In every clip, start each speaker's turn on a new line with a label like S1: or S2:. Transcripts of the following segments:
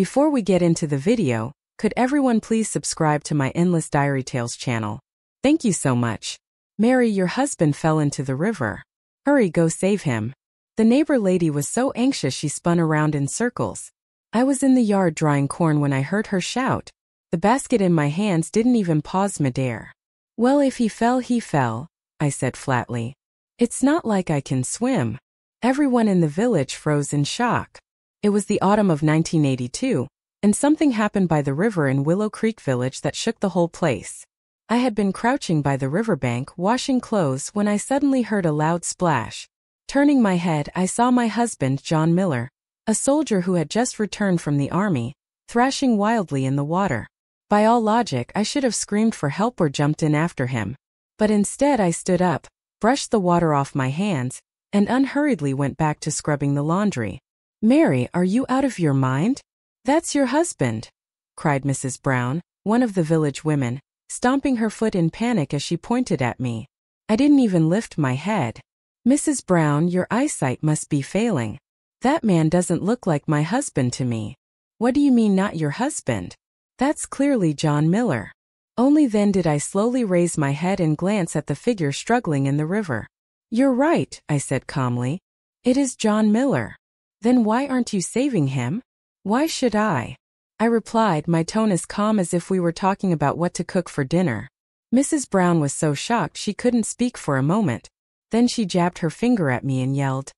S1: Before we get into the video, could everyone please subscribe to my Endless Diary Tales channel? Thank you so much. Mary, your husband fell into the river. Hurry, go save him. The neighbor lady was so anxious she spun around in circles. I was in the yard drying corn when I heard her shout. The basket in my hands didn't even pause midair. Well, if he fell, I said flatly. It's not like I can swim. Everyone in the village froze in shock. It was the autumn of 1982, and something happened by the river in Willow Creek Village that shook the whole place. I had been crouching by the riverbank washing clothes when I suddenly heard a loud splash. Turning my head, I saw my husband, John Miller, a soldier who had just returned from the army, thrashing wildly in the water. By all logic, I should have screamed for help or jumped in after him. But instead I stood up, brushed the water off my hands, and unhurriedly went back to scrubbing the laundry. Mary, are you out of your mind? That's your husband, cried Mrs. Brown, one of the village women, stomping her foot in panic as she pointed at me. I didn't even lift my head. Mrs. Brown, your eyesight must be failing. That man doesn't look like my husband to me. What do you mean not your husband? That's clearly John Miller. Only then did I slowly raise my head and glance at the figure struggling in the river. You're right, I said calmly. It is John Miller. Then why aren't you saving him? Why should I? I replied, my tone as calm as if we were talking about what to cook for dinner. Mrs. Brown was so shocked she couldn't speak for a moment. Then she jabbed her finger at me and yelled,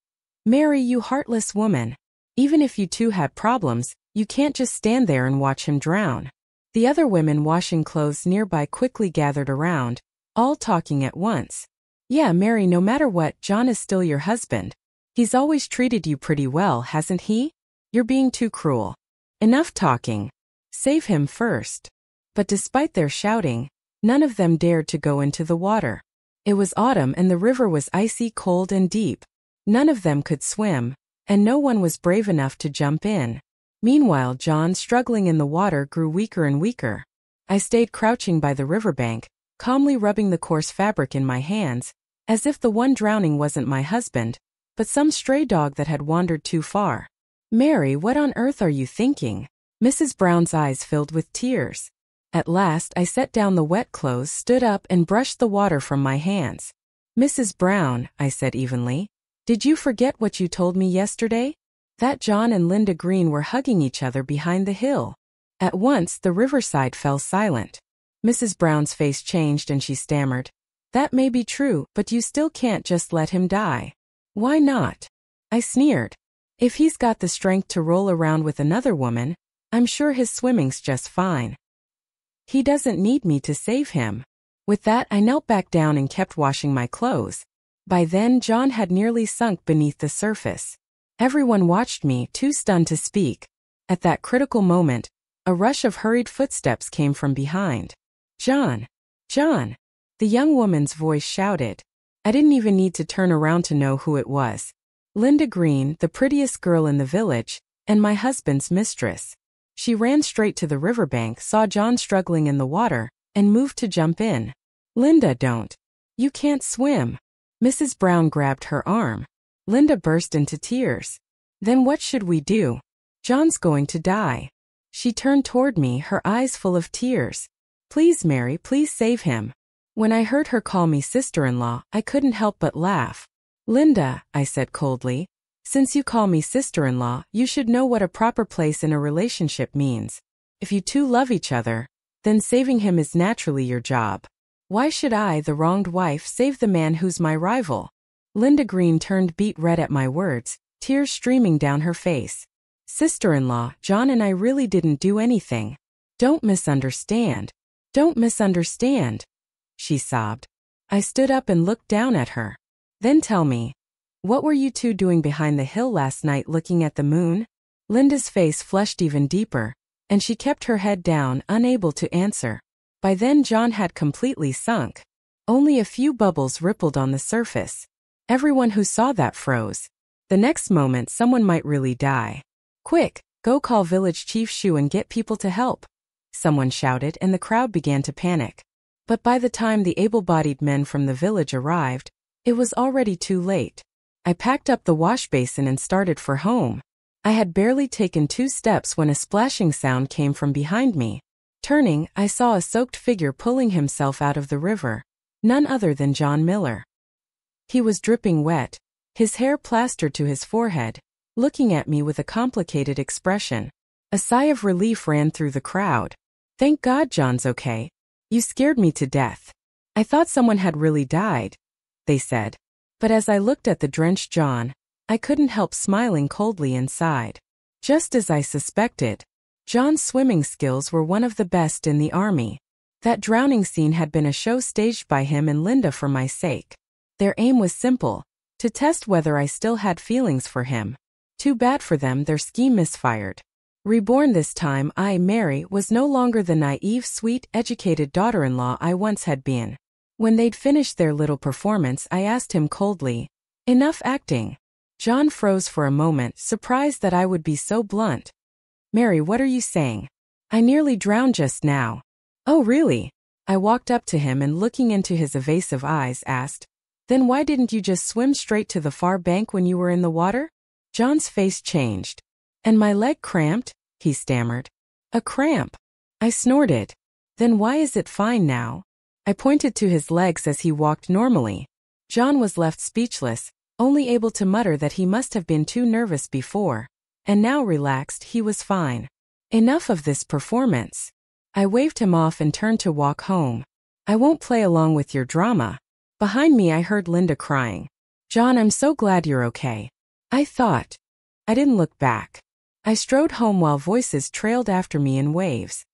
S1: Mary, you heartless woman. Even if you two had problems, you can't just stand there and watch him drown. The other women washing clothes nearby quickly gathered around, all talking at once. Yeah, Mary, no matter what, John is still your husband. He's always treated you pretty well, hasn't he? You're being too cruel. Enough talking. Save him first. But despite their shouting, none of them dared to go into the water. It was autumn and the river was icy cold and deep. None of them could swim, and no one was brave enough to jump in. Meanwhile, John, struggling in the water, grew weaker and weaker. I stayed crouching by the riverbank, calmly rubbing the coarse fabric in my hands, as if the one drowning wasn't my husband, but some stray dog that had wandered too far. Mary, what on earth are you thinking? Mrs. Brown's eyes filled with tears. At last, I set down the wet clothes, stood up, and brushed the water from my hands. Mrs. Brown, I said evenly, did you forget what you told me yesterday? That John and Linda Green were hugging each other behind the hill. At once, the riverside fell silent. Mrs. Brown's face changed and she stammered, That may be true, but you still can't just let him die. Why not? I sneered. If he's got the strength to roll around with another woman, I'm sure his swimming's just fine. He doesn't need me to save him. With that, I knelt back down and kept washing my clothes. By then, John had nearly sunk beneath the surface. Everyone watched me, too stunned to speak. At that critical moment, a rush of hurried footsteps came from behind. John! John! The young woman's voice shouted. I didn't even need to turn around to know who it was. Linda Green, the prettiest girl in the village, and my husband's mistress. She ran straight to the riverbank, saw John struggling in the water, and moved to jump in. Linda, don't. You can't swim. Mrs. Brown grabbed her arm. Linda burst into tears. Then what should we do? John's going to die. She turned toward me, her eyes full of tears. Please, Mary, please save him. When I heard her call me sister-in-law, I couldn't help but laugh. Linda, I said coldly, since you call me sister-in-law, you should know what a proper place in a relationship means. If you two love each other, then saving him is naturally your job. Why should I, the wronged wife, save the man who's my rival? Linda Green turned beet red at my words, tears streaming down her face. Sister-in-law, John and I really didn't do anything. Don't misunderstand. Don't misunderstand. She sobbed. I stood up and looked down at her. Then tell me, what were you two doing behind the hill last night looking at the moon? Linda's face flushed even deeper, and she kept her head down, unable to answer. By then John had completely sunk. Only a few bubbles rippled on the surface. Everyone who saw that froze. The next moment someone might really die. Quick, go call Village Chief Shu and get people to help. Someone shouted and the crowd began to panic. But by the time the able-bodied men from the village arrived, it was already too late. I packed up the wash basin and started for home. I had barely taken 2 steps when a splashing sound came from behind me. Turning, I saw a soaked figure pulling himself out of the river. None other than John Miller. He was dripping wet, his hair plastered to his forehead, looking at me with a complicated expression. A sigh of relief ran through the crowd. "Thank God John's okay. You scared me to death. I thought someone had really died," they said. But as I looked at the drenched John, I couldn't help smiling coldly inside. Just as I suspected, John's swimming skills were one of the best in the army. That drowning scene had been a show staged by him and Linda for my sake. Their aim was simple: to test whether I still had feelings for him. Too bad for them, their scheme misfired. Reborn this time, I, Mary, was no longer the naive, sweet, educated daughter-in-law I once had been. When they'd finished their little performance, I asked him coldly, "Enough acting?" John froze for a moment, surprised that I would be so blunt. "Mary, what are you saying? I nearly drowned just now." "Oh, really?" I walked up to him and, looking into his evasive eyes, asked, "Then why didn't you just swim straight to the far bank when you were in the water?" John's face changed. "And my leg cramped," he stammered. "A cramp?" I snorted. "Then why is it fine now?" I pointed to his legs as he walked normally. John was left speechless, only able to mutter that he must have been too nervous before. And now, relaxed, he was fine. Enough of this performance. I waved him off and turned to walk home. "I won't play along with your drama." Behind me I heard Linda crying, "John, I'm so glad you're okay." I thought. I didn't look back. I strode home while voices trailed after me in waves.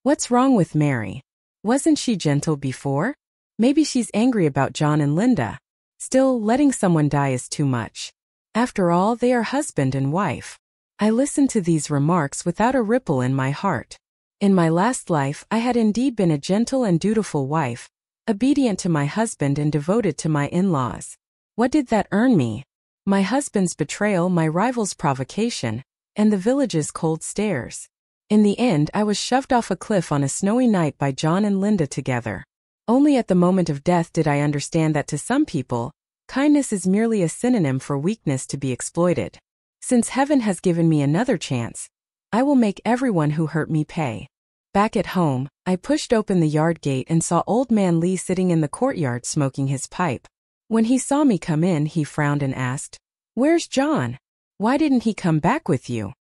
S1: What's wrong with Mary? Wasn't she gentle before? Maybe she's angry about John and Linda. Still, letting someone die is too much. After all, they are husband and wife. I listened to these remarks without a ripple in my heart. In my last life, I had indeed been a gentle and dutiful wife, obedient to my husband and devoted to my in-laws. What did that earn me? My husband's betrayal, my rival's provocation, and the village's cold stares. In the end, I was shoved off a cliff on a snowy night by John and Linda together. Only at the moment of death did I understand that to some people, kindness is merely a synonym for weakness to be exploited. Since heaven has given me another chance, I will make everyone who hurt me pay. Back at home, I pushed open the yard gate and saw Old Man Lee sitting in the courtyard smoking his pipe. When he saw me come in, he frowned and asked, "Where's John? Why didn't he come back with you?"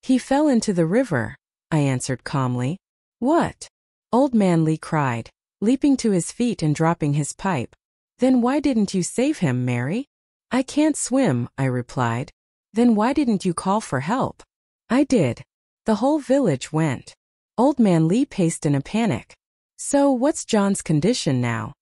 S1: "He fell into the river," I answered calmly. "What?" Old Man Lee cried, leaping to his feet and dropping his pipe. "Then why didn't you save him, Mary?" "I can't swim," I replied. "Then why didn't you call for help?" "I did. The whole village went." Old Man Lee paced in a panic. "So what's John's condition now?"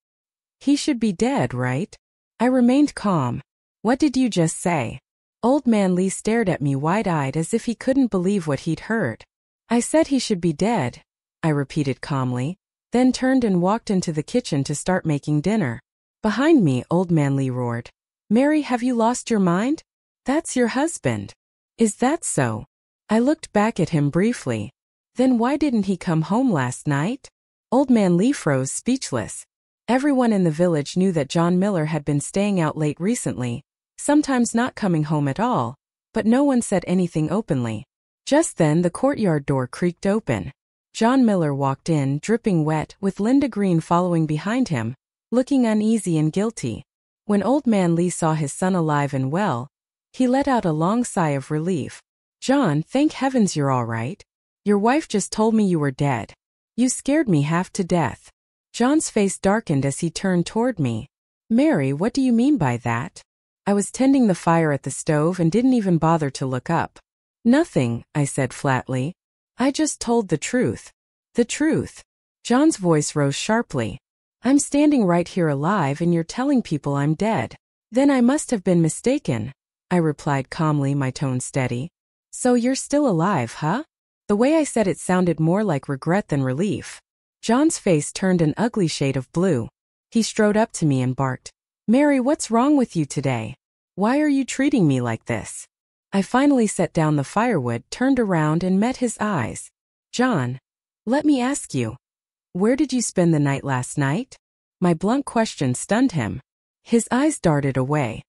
S1: "He should be dead, right?" I remained calm. "What did you just say?" Old Man Lee stared at me wide-eyed as if he couldn't believe what he'd heard. "I said he should be dead," I repeated calmly, then turned and walked into the kitchen to start making dinner. Behind me, Old Man Lee roared, "Mary, have you lost your mind? That's your husband." "Is that so?" I looked back at him briefly. "Then why didn't he come home last night?" Old Man Lee froze, speechless. Everyone in the village knew that John Miller had been staying out late recently, sometimes not coming home at all, but no one said anything openly. Just then the courtyard door creaked open. John Miller walked in, dripping wet, with Linda Green following behind him, looking uneasy and guilty. When Old Man Lee saw his son alive and well, he let out a long sigh of relief. "John, thank heavens you're all right. Your wife just told me you were dead. You scared me half to death." John's face darkened as he turned toward me. "Mary, what do you mean by that?" I was tending the fire at the stove and didn't even bother to look up. "Nothing," I said flatly. "I just told the truth." "The truth?" John's voice rose sharply. "I'm standing right here alive and you're telling people I'm dead." "Then I must have been mistaken," I replied calmly, my tone steady. "So you're still alive, huh?" The way I said it sounded more like regret than relief. John's face turned an ugly shade of blue. He strode up to me and barked, "Mary, what's wrong with you today? Why are you treating me like this?" I finally set down the firewood, turned around and met his eyes. "John, let me ask you, where did you spend the night last night?" My blunt question stunned him. His eyes darted away.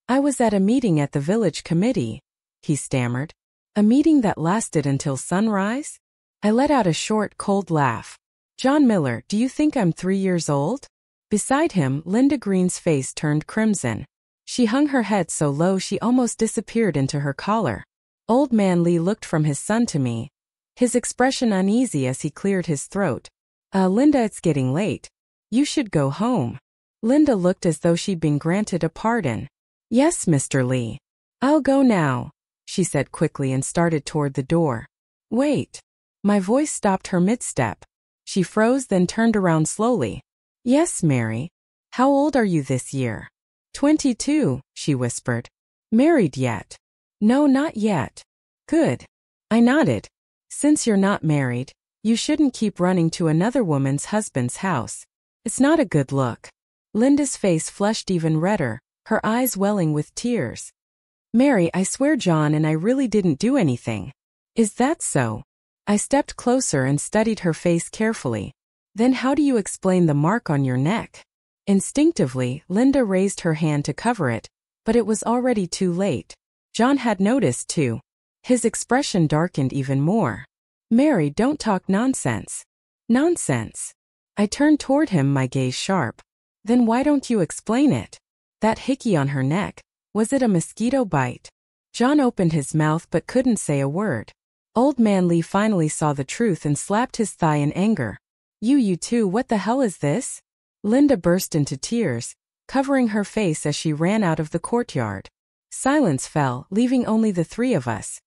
S1: I was at a meeting at the village committee." he stammered. A meeting that lasted until sunrise? I let out a short, cold laugh. John Miller, do you think I'm 3 years old? Beside him, Linda Green's face turned crimson. She hung her head so low she almost disappeared into her collar. Old Man Lee looked from his son to me, his expression uneasy as he cleared his throat. Linda, it's getting late. You should go home. Linda looked as though she'd been granted a pardon. Yes, Mr. Lee. I'll go now, she said quickly and started toward the door. Wait. My voice stopped her mid-step. She froze, then turned around slowly. Yes, Mary. How old are you this year? 22, she whispered. Married yet? No, not yet. Good. I nodded. Since you're not married, you shouldn't keep running to another woman's husband's house. It's not a good look. Linda's face flushed even redder, her eyes welling with tears. Mary, I swear John and I really didn't do anything. Is that so? I stepped closer and studied her face carefully. Then how do you explain the mark on your neck? Instinctively, Linda raised her hand to cover it, but it was already too late. John had noticed too. His expression darkened even more. Mary, don't talk nonsense. Nonsense. I turned toward him, my gaze sharp. Then why don't you explain it? That hickey on her neck, was it a mosquito bite? John opened his mouth but couldn't say a word. Old Man Lee finally saw the truth and slapped his thigh in anger. You too, what the hell is this? Linda burst into tears, covering her face as she ran out of the courtyard. Silence fell, leaving only the three of us.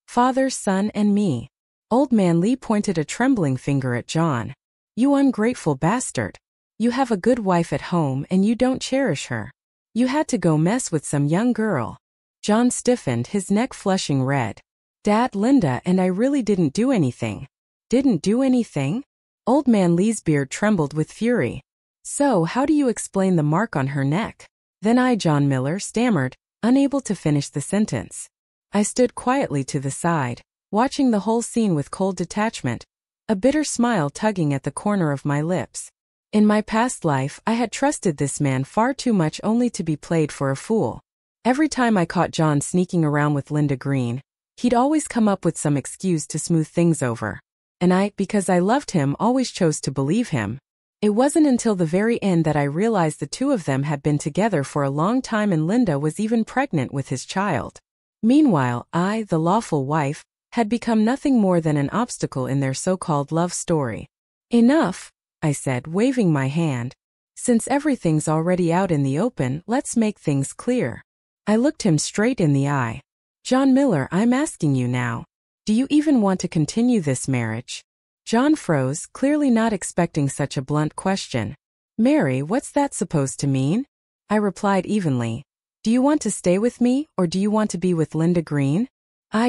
S1: Father, son, and me. Old Man Lee pointed a trembling finger at John. You ungrateful bastard. You have a good wife at home and you don't cherish her. You had to go mess with some young girl. John stiffened, his neck flushing red. Dad, Linda and I really didn't do anything. Didn't do anything? Old Man Lee's beard trembled with fury. So how do you explain the mark on her neck? Then I, John Miller, stammered, unable to finish the sentence. I stood quietly to the side, watching the whole scene with cold detachment, a bitter smile tugging at the corner of my lips. In my past life, I had trusted this man far too much only to be played for a fool. Every time I caught John sneaking around with Linda Green, he'd always come up with some excuse to smooth things over. And I, because I loved him, always chose to believe him. It wasn't until the very end that I realized the two of them had been together for a long time and Linda was even pregnant with his child. Meanwhile, I, the lawful wife, had become nothing more than an obstacle in their so-called love story. Enough, I said, waving my hand. Since everything's already out in the open, let's make things clear. I looked him straight in the eye. John Miller, I'm asking you now. Do you even want to continue this marriage? John froze, clearly not expecting such a blunt question. Mary, what's that supposed to mean? I replied evenly. Do you want to stay with me, or do you want to be with Linda Green?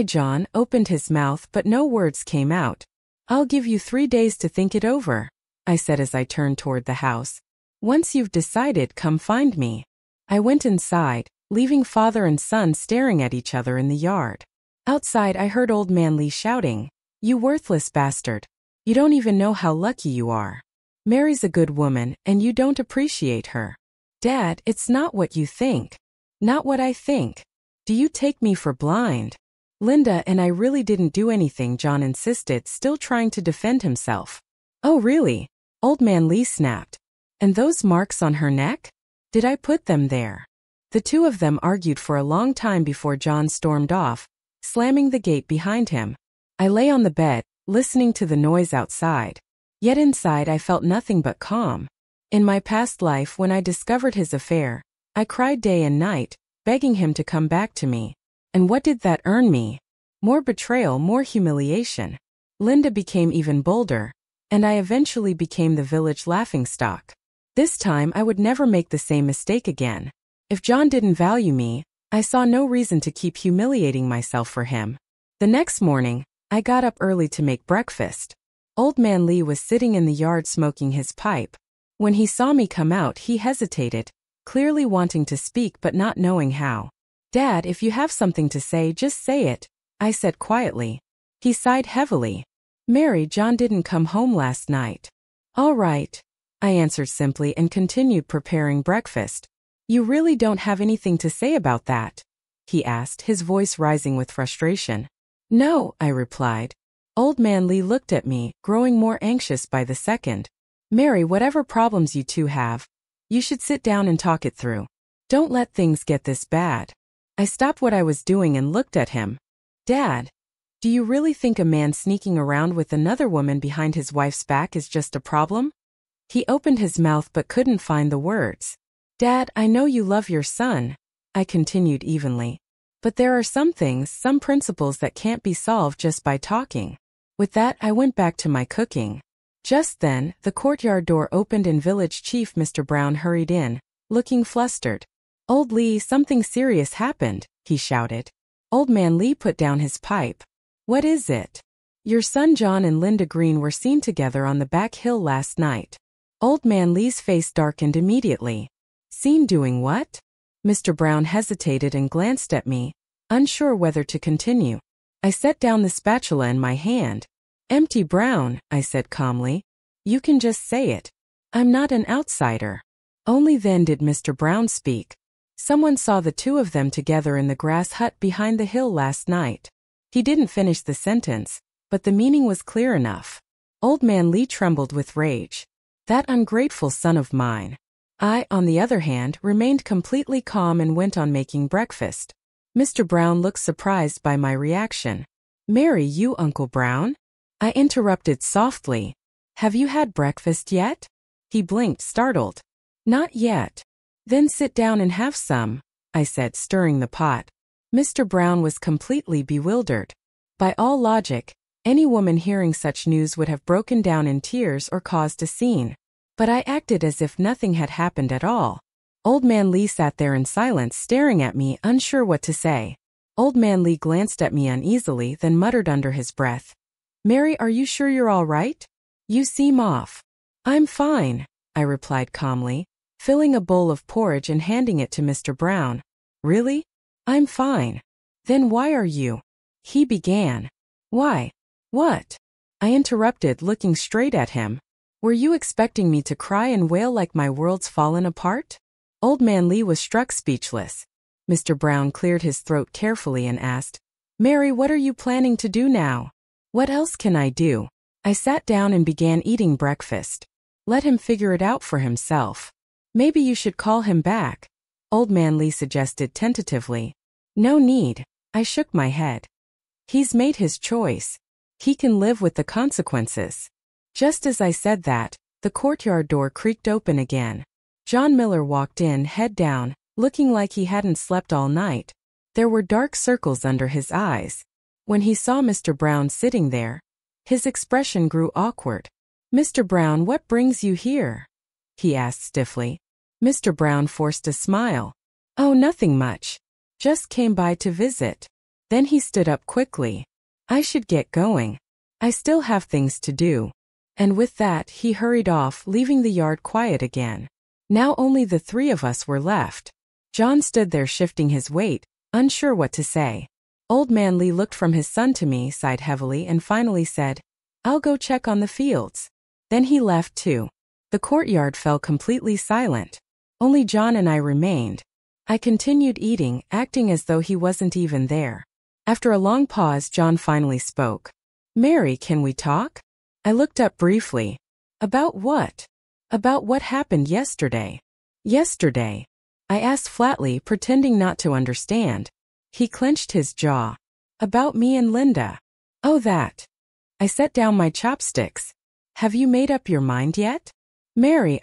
S1: John opened his mouth but no words came out. I'll give you 3 days to think it over, I said as I turned toward the house. Once you've decided, come find me. I went inside, leaving father and son staring at each other in the yard. Outside I heard Old Man Lee shouting, You worthless bastard. You don't even know how lucky you are. Mary's a good woman, and you don't appreciate her. Dad, it's not what you think. Not what I think. Do you take me for blind? Linda and I really didn't do anything, John insisted, still trying to defend himself. Oh really? Old Man Lee snapped. And those marks on her neck? Did I put them there? The two of them argued for a long time before John stormed off, slamming the gate behind him. I lay on the bed, listening to the noise outside. Yet inside I felt nothing but calm. In my past life, when I discovered his affair, I cried day and night, begging him to come back to me. And what did that earn me? More betrayal, more humiliation. Linda became even bolder, and I eventually became the village laughingstock. This time I would never make the same mistake again. If John didn't value me, I saw no reason to keep humiliating myself for him. The next morning, I got up early to make breakfast. Old Man Lee was sitting in the yard smoking his pipe. When he saw me come out, he hesitated, clearly wanting to speak but not knowing how. Dad, if you have something to say, just say it, I said quietly. He sighed heavily. Mary, John didn't come home last night. All right, I answered simply and continued preparing breakfast. You really don't have anything to say about that? he asked, his voice rising with frustration. No, I replied. Old man Lee looked at me, growing more anxious by the second. Mary, whatever problems you two have, you should sit down and talk it through. Don't let things get this bad. I stopped what I was doing and looked at him. Dad, do you really think a man sneaking around with another woman behind his wife's back is just a problem? He opened his mouth but couldn't find the words. Dad, I know you love your son, I continued evenly. But there are some things, some principles that can't be solved just by talking. With that, I went back to my cooking. Just then, the courtyard door opened and village chief Mr. Brown hurried in, looking flustered. Old Lee, something serious happened, he shouted. Old man Lee put down his pipe. What is it? Your son John and Linda Green were seen together on the back hill last night. Old man Lee's face darkened immediately. Seen doing what? Mr. Brown hesitated and glanced at me, unsure whether to continue. I set down the spatula in my hand. Empty, Brown, I said calmly. You can just say it. I'm not an outsider. Only then did Mr. Brown speak. Someone saw the two of them together in the grass hut behind the hill last night. He didn't finish the sentence, but the meaning was clear enough. Old man Lee trembled with rage. That ungrateful son of mine. I, on the other hand, remained completely calm and went on making breakfast. Mr. Brown looked surprised by my reaction. Mary, you Uncle Brown? I interrupted softly. Have you had breakfast yet? He blinked, startled. Not yet. Then sit down and have some, I said, stirring the pot. Mr. Brown was completely bewildered. By all logic, any woman hearing such news would have broken down in tears or caused a scene. But I acted as if nothing had happened at all. Old man Lee sat there in silence, staring at me, unsure what to say. Old man Lee glanced at me uneasily, then muttered under his breath. Mary, are you sure you're all right? You seem off. I'm fine, I replied calmly, filling a bowl of porridge and handing it to Mr. Brown. Really? I'm fine. Then why are you? He began. Why? What? I interrupted, looking straight at him. Were you expecting me to cry and wail like my world's fallen apart? Old man Lee was struck speechless. Mr. Brown cleared his throat carefully and asked, Mary, what are you planning to do now? What else can I do? I sat down and began eating breakfast. Let him figure it out for himself. Maybe you should call him back, Old man Lee suggested tentatively. No need, I shook my head. He's made his choice. He can live with the consequences. Just as I said that, the courtyard door creaked open again. John Miller walked in, head down, looking like he hadn't slept all night. There were dark circles under his eyes. When he saw Mr. Brown sitting there, his expression grew awkward. Mr. Brown, what brings you here? He asked stiffly. Mr. Brown forced a smile. Oh, nothing much. Just came by to visit. Then he stood up quickly. I should get going. I still have things to do. And with that, he hurried off, leaving the yard quiet again. Now only the three of us were left. John stood there shifting his weight, unsure what to say. Old man Lee looked from his son to me, sighed heavily, and finally said, I'll go check on the fields. Then he left too. The courtyard fell completely silent. Only John and I remained. I continued eating, acting as though he wasn't even there. After a long pause, John finally spoke. Mary, can we talk? I looked up briefly. About what? About what happened yesterday. Yesterday? I asked flatly, pretending not to understand. He clenched his jaw. About me and Linda. Oh, that. I set down my chopsticks. Have you made up your mind yet? Mary,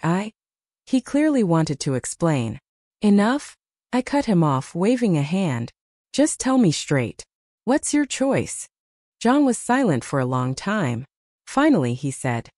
S1: He clearly wanted to explain. Enough? I cut him off, waving a hand. Just tell me straight. What's your choice? John was silent for a long time. Finally, he said,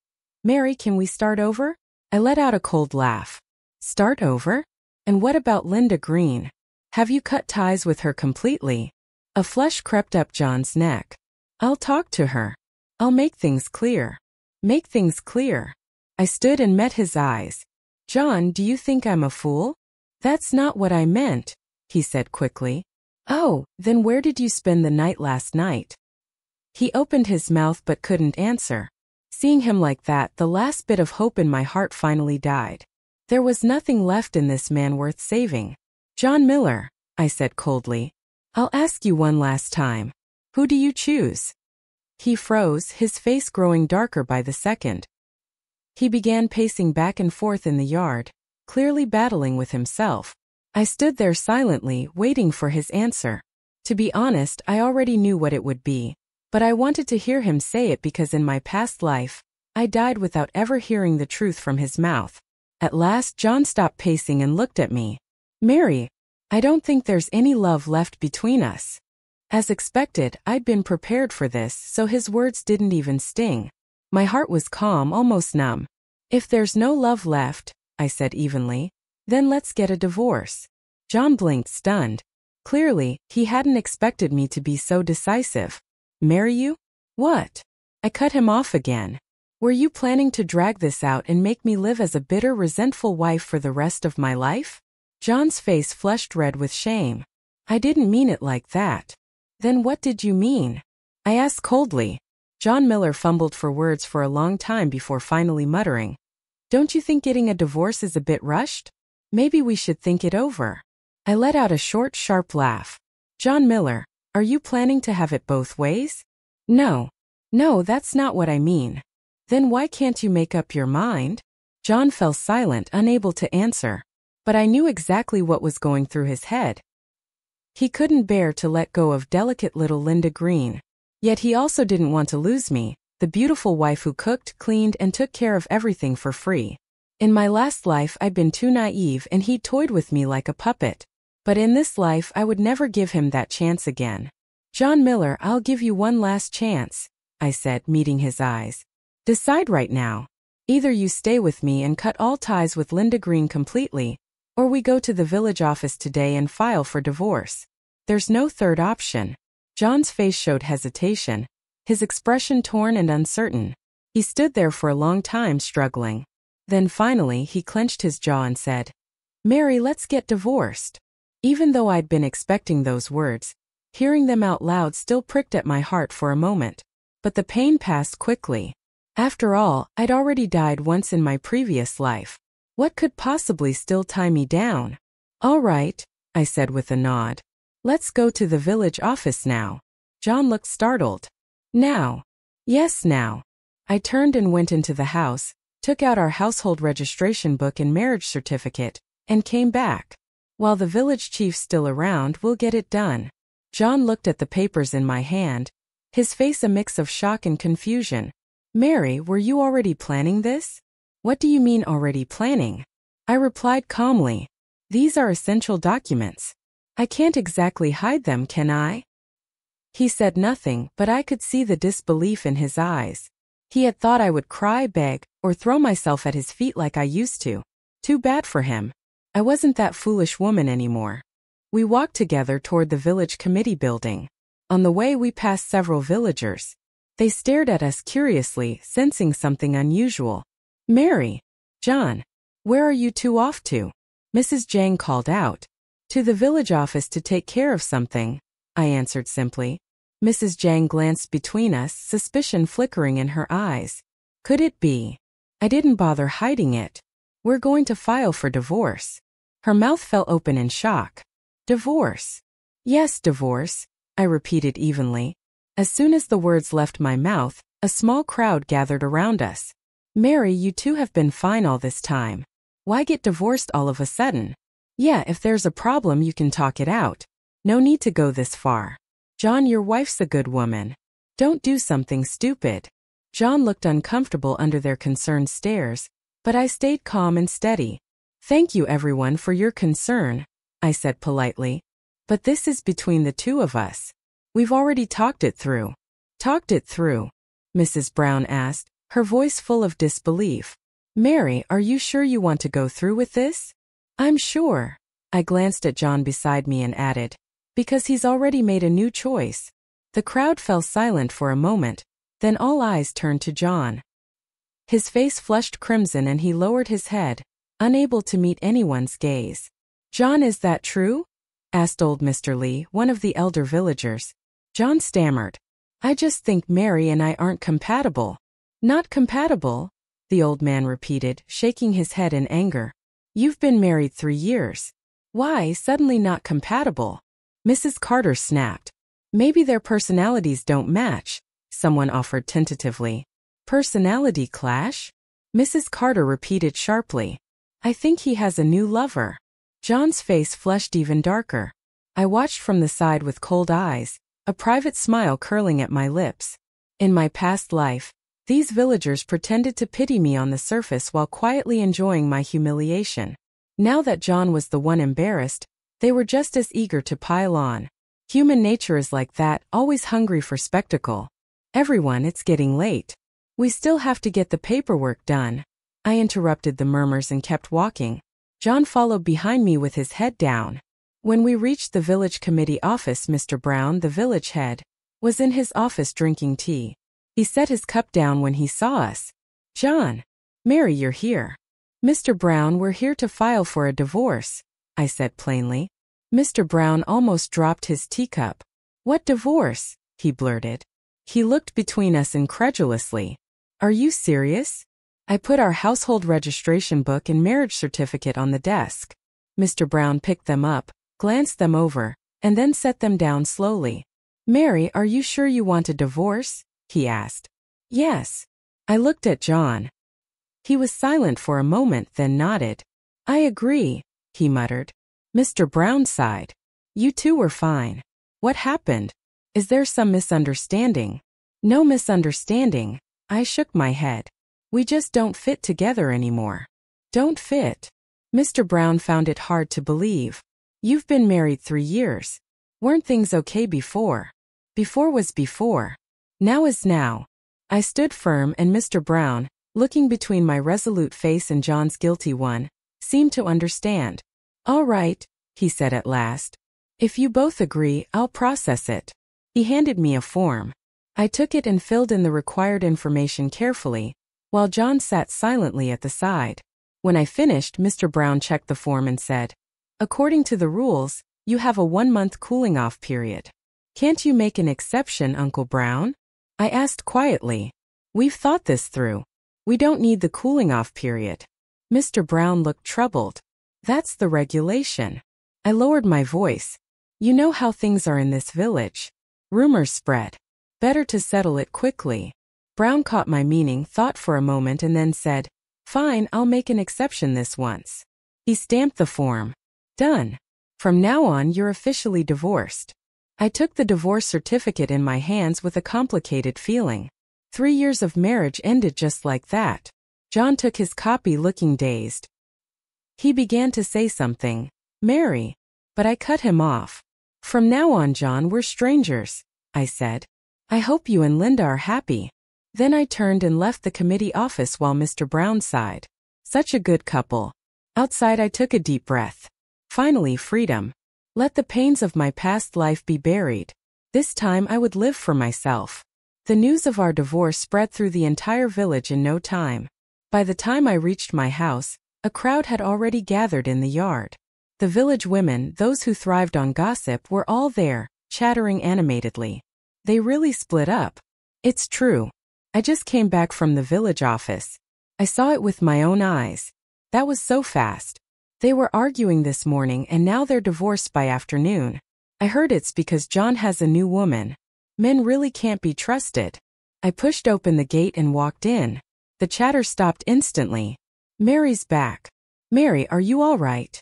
S1: Mary, can we start over? I let out a cold laugh. Start over? And what about Linda Green? Have you cut ties with her completely? A flush crept up John's neck. I'll talk to her. I'll make things clear. Make things clear. I stood and met his eyes. John, do you think I'm a fool? That's not what I meant, he said quickly. Oh, then where did you spend the night last night? He opened his mouth but couldn't answer. Seeing him like that, the last bit of hope in my heart finally died. There was nothing left in this man worth saving. John Miller, I said coldly. I'll ask you one last time. Who do you choose? He froze, his face growing darker by the second. He began pacing back and forth in the yard, clearly battling with himself. I stood there silently, waiting for his answer. To be honest, I already knew what it would be, but I wanted to hear him say it because in my past life, I died without ever hearing the truth from his mouth. At last, John stopped pacing and looked at me. Mary, I don't think there's any love left between us. As expected, I'd been prepared for this, so his words didn't even sting. My heart was calm, almost numb. If there's no love left, I said evenly, then let's get a divorce. John blinked, stunned. Clearly, he hadn't expected me to be so decisive. Marry you? What? I cut him off again. Were you planning to drag this out and make me live as a bitter, resentful wife for the rest of my life? John's face flushed red with shame. I didn't mean it like that. Then what did you mean? I asked coldly. John Miller fumbled for words for a long time before finally muttering. Don't you think getting a divorce is a bit rushed? Maybe we should think it over. I let out a short, sharp laugh. John Miller, are you planning to have it both ways? No, that's not what I mean. Then why can't you make up your mind? John fell silent, unable to answer. But I knew exactly what was going through his head. He couldn't bear to let go of delicate little Linda Green. Yet he also didn't want to lose me, the beautiful wife who cooked, cleaned, and took care of everything for free. In my last life I'd been too naive and he toyed with me like a puppet. But in this life I would never give him that chance again. John Miller, I'll give you one last chance, I said, meeting his eyes. Decide right now. Either you stay with me and cut all ties with Linda Green completely, or we go to the village office today and file for divorce. There's no third option. John's face showed hesitation, his expression torn and uncertain. He stood there for a long time struggling. Then finally he clenched his jaw and said, Mary, let's get divorced. Even though I'd been expecting those words, hearing them out loud still pricked at my heart for a moment. But the pain passed quickly. After all, I'd already died once in my previous life. What could possibly still tie me down? All right, I said with a nod. Let's go to the village office now. John looked startled. Now? Yes, now. I turned and went into the house, took out our household registration book and marriage certificate, and came back. While the village chief's still around, we'll get it done. John looked at the papers in my hand, his face a mix of shock and confusion. Mary, were you already planning this? What do you mean already planning? I replied calmly. These are essential documents. I can't exactly hide them, can I? He said nothing, but I could see the disbelief in his eyes. He had thought I would cry, beg, or throw myself at his feet like I used to. Too bad for him. I wasn't that foolish woman anymore. We walked together toward the village committee building. On the way we passed several villagers. They stared at us curiously, sensing something unusual. Mary, John, where are you two off to? Mrs. Jang called out. To the village office to take care of something, I answered simply. Mrs. Jang glanced between us, suspicion flickering in her eyes. Could it be? I didn't bother hiding it. We're going to file for divorce. Her mouth fell open in shock. Divorce? Yes, divorce, I repeated evenly. As soon as the words left my mouth, a small crowd gathered around us. Mary, you two have been fine all this time. Why get divorced all of a sudden? Yeah, if there's a problem you can talk it out. No need to go this far. John, your wife's a good woman. Don't do something stupid. John looked uncomfortable under their concerned stares, but I stayed calm and steady. Thank you everyone for your concern, I said politely. But this is between the two of us. We've already talked it through. Talked it through? Mrs. Brown asked, her voice full of disbelief. Mary, are you sure you want to go through with this? I'm sure. I glanced at John beside me and added, because he's already made a new choice. The crowd fell silent for a moment, then all eyes turned to John. His face flushed crimson and he lowered his head, unable to meet anyone's gaze. John, is that true? Asked old Mr. Lee, one of the elder villagers. John stammered. I just think Mary and I aren't compatible. Not compatible? The old man repeated, shaking his head in anger. You've been married 3 years. Why suddenly not compatible? Mrs. Carter snapped. Maybe their personalities don't match, someone offered tentatively. Personality clash? Mrs. Carter repeated sharply. I think he has a new lover. John's face flushed even darker. I watched from the side with cold eyes, a private smile curling at my lips. In my past life, these villagers pretended to pity me on the surface while quietly enjoying my humiliation. Now that John was the one embarrassed, they were just as eager to pile on. Human nature is like that, always hungry for spectacle. Everyone, it's getting late. We still have to get the paperwork done. I interrupted the murmurs and kept walking. John followed behind me with his head down. When we reached the village committee office, Mr. Brown, the village head, was in his office drinking tea. He set his cup down when he saw us. John, Mary, you're here. Mr. Brown, we're here to file for a divorce, I said plainly. Mr. Brown almost dropped his teacup. What divorce? He blurted. He looked between us incredulously. Are you serious? I put our household registration book and marriage certificate on the desk. Mr. Brown picked them up, glanced them over, and then set them down slowly. Mary, are you sure you want a divorce? He asked. Yes. I looked at John. He was silent for a moment, then nodded. I agree, he muttered. Mr. Brown sighed. You two were fine. What happened? Is there some misunderstanding? No misunderstanding. I shook my head. We just don't fit together anymore. Don't fit? Mr. Brown found it hard to believe. You've been married 3 years. Weren't things okay before? Before was before. Now is now. I stood firm, and Mr. Brown, looking between my resolute face and John's guilty one, seemed to understand. All right, he said at last. If you both agree, I'll process it. He handed me a form. I took it and filled in the required information carefully, while John sat silently at the side. When I finished, Mr. Brown checked the form and said, According to the rules, you have a 1-month cooling-off period. Can't you make an exception, Uncle Brown? I asked quietly. We've thought this through. We don't need the cooling-off period. Mr. Brown looked troubled. That's the regulation. I lowered my voice. You know how things are in this village. Rumors spread. Better to settle it quickly. Brown caught my meaning, thought for a moment, and then said, Fine, I'll make an exception this once. He stamped the form. Done. From now on, you're officially divorced. I took the divorce certificate in my hands with a complicated feeling. 3 years of marriage ended just like that. John took his copy looking dazed. He began to say something, Mary, but I cut him off. From now on, John, we're strangers, I said. I hope you and Linda are happy. Then I turned and left the committee office while Mr. Brown sighed. Such a good couple. Outside, I took a deep breath. Finally, freedom. Let the pains of my past life be buried. This time I would live for myself. The news of our divorce spread through the entire village in no time. By the time I reached my house, a crowd had already gathered in the yard. The village women, those who thrived on gossip, were all there, chattering animatedly. They really split up. It's true. I just came back from the village office. I saw it with my own eyes. That was so fast. They were arguing this morning and now they're divorced by afternoon. I heard it's because John has a new woman. Men really can't be trusted. I pushed open the gate and walked in. The chatter stopped instantly. Mary's back. Mary, are you all right?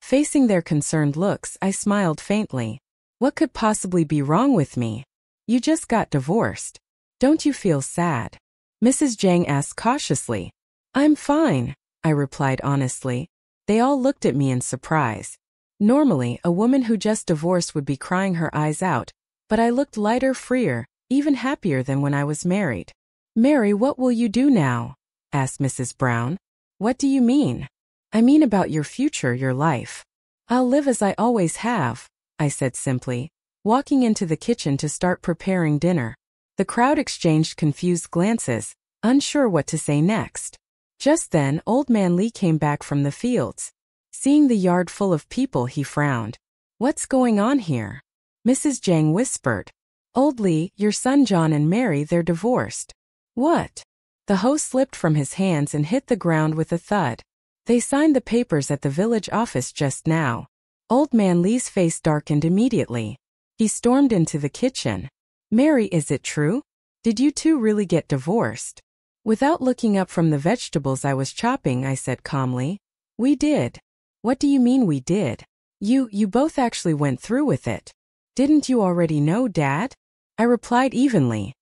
S1: Facing their concerned looks, I smiled faintly. What could possibly be wrong with me? You just got divorced. Don't you feel sad? Mrs. Jang asked cautiously. I'm fine, I replied honestly. They all looked at me in surprise. Normally, a woman who just divorced would be crying her eyes out, but I looked lighter, freer, even happier than when I was married. Mary, what will you do now? Asked Mrs. Brown. What do you mean? I mean about your future, your life. I'll live as I always have, I said simply, walking into the kitchen to start preparing dinner. The crowd exchanged confused glances, unsure what to say next. Just then, Old Man Lee came back from the fields. Seeing the yard full of people, he frowned. What's going on here? Mrs. Jang whispered. Old Lee, your son John and Mary, they're divorced. What? The hoe slipped from his hands and hit the ground with a thud. They signed the papers at the village office just now. Old Man Lee's face darkened immediately. He stormed into the kitchen. Mary, is it true? Did you two really get divorced? Without looking up from the vegetables I was chopping, I said calmly. We did. What do you mean we did? You both actually went through with it. Didn't you already know, Dad? I replied evenly.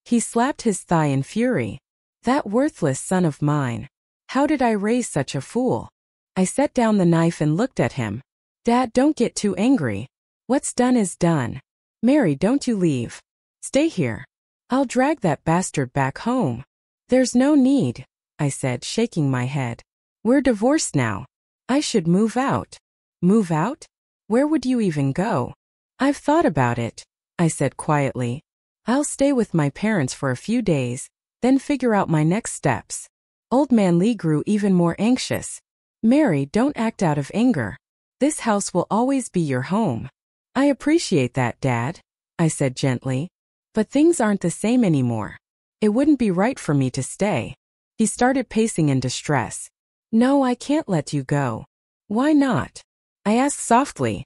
S1: He slapped his thigh in fury. That worthless son of mine. How did I raise such a fool? I set down the knife and looked at him. Dad, don't get too angry. What's done is done. Mary, don't you leave. Stay here. I'll drag that bastard back home. There's no need, I said, shaking my head. We're divorced now. I should move out. Move out? Where would you even go? I've thought about it, I said quietly. I'll stay with my parents for a few days, then figure out my next steps. Old Man Lee grew even more anxious. Mary, don't act out of anger. This house will always be your home. I appreciate that, Dad, I said gently. But things aren't the same anymore. It wouldn't be right for me to stay. He started pacing in distress. No, I can't let you go. Why not? I asked softly.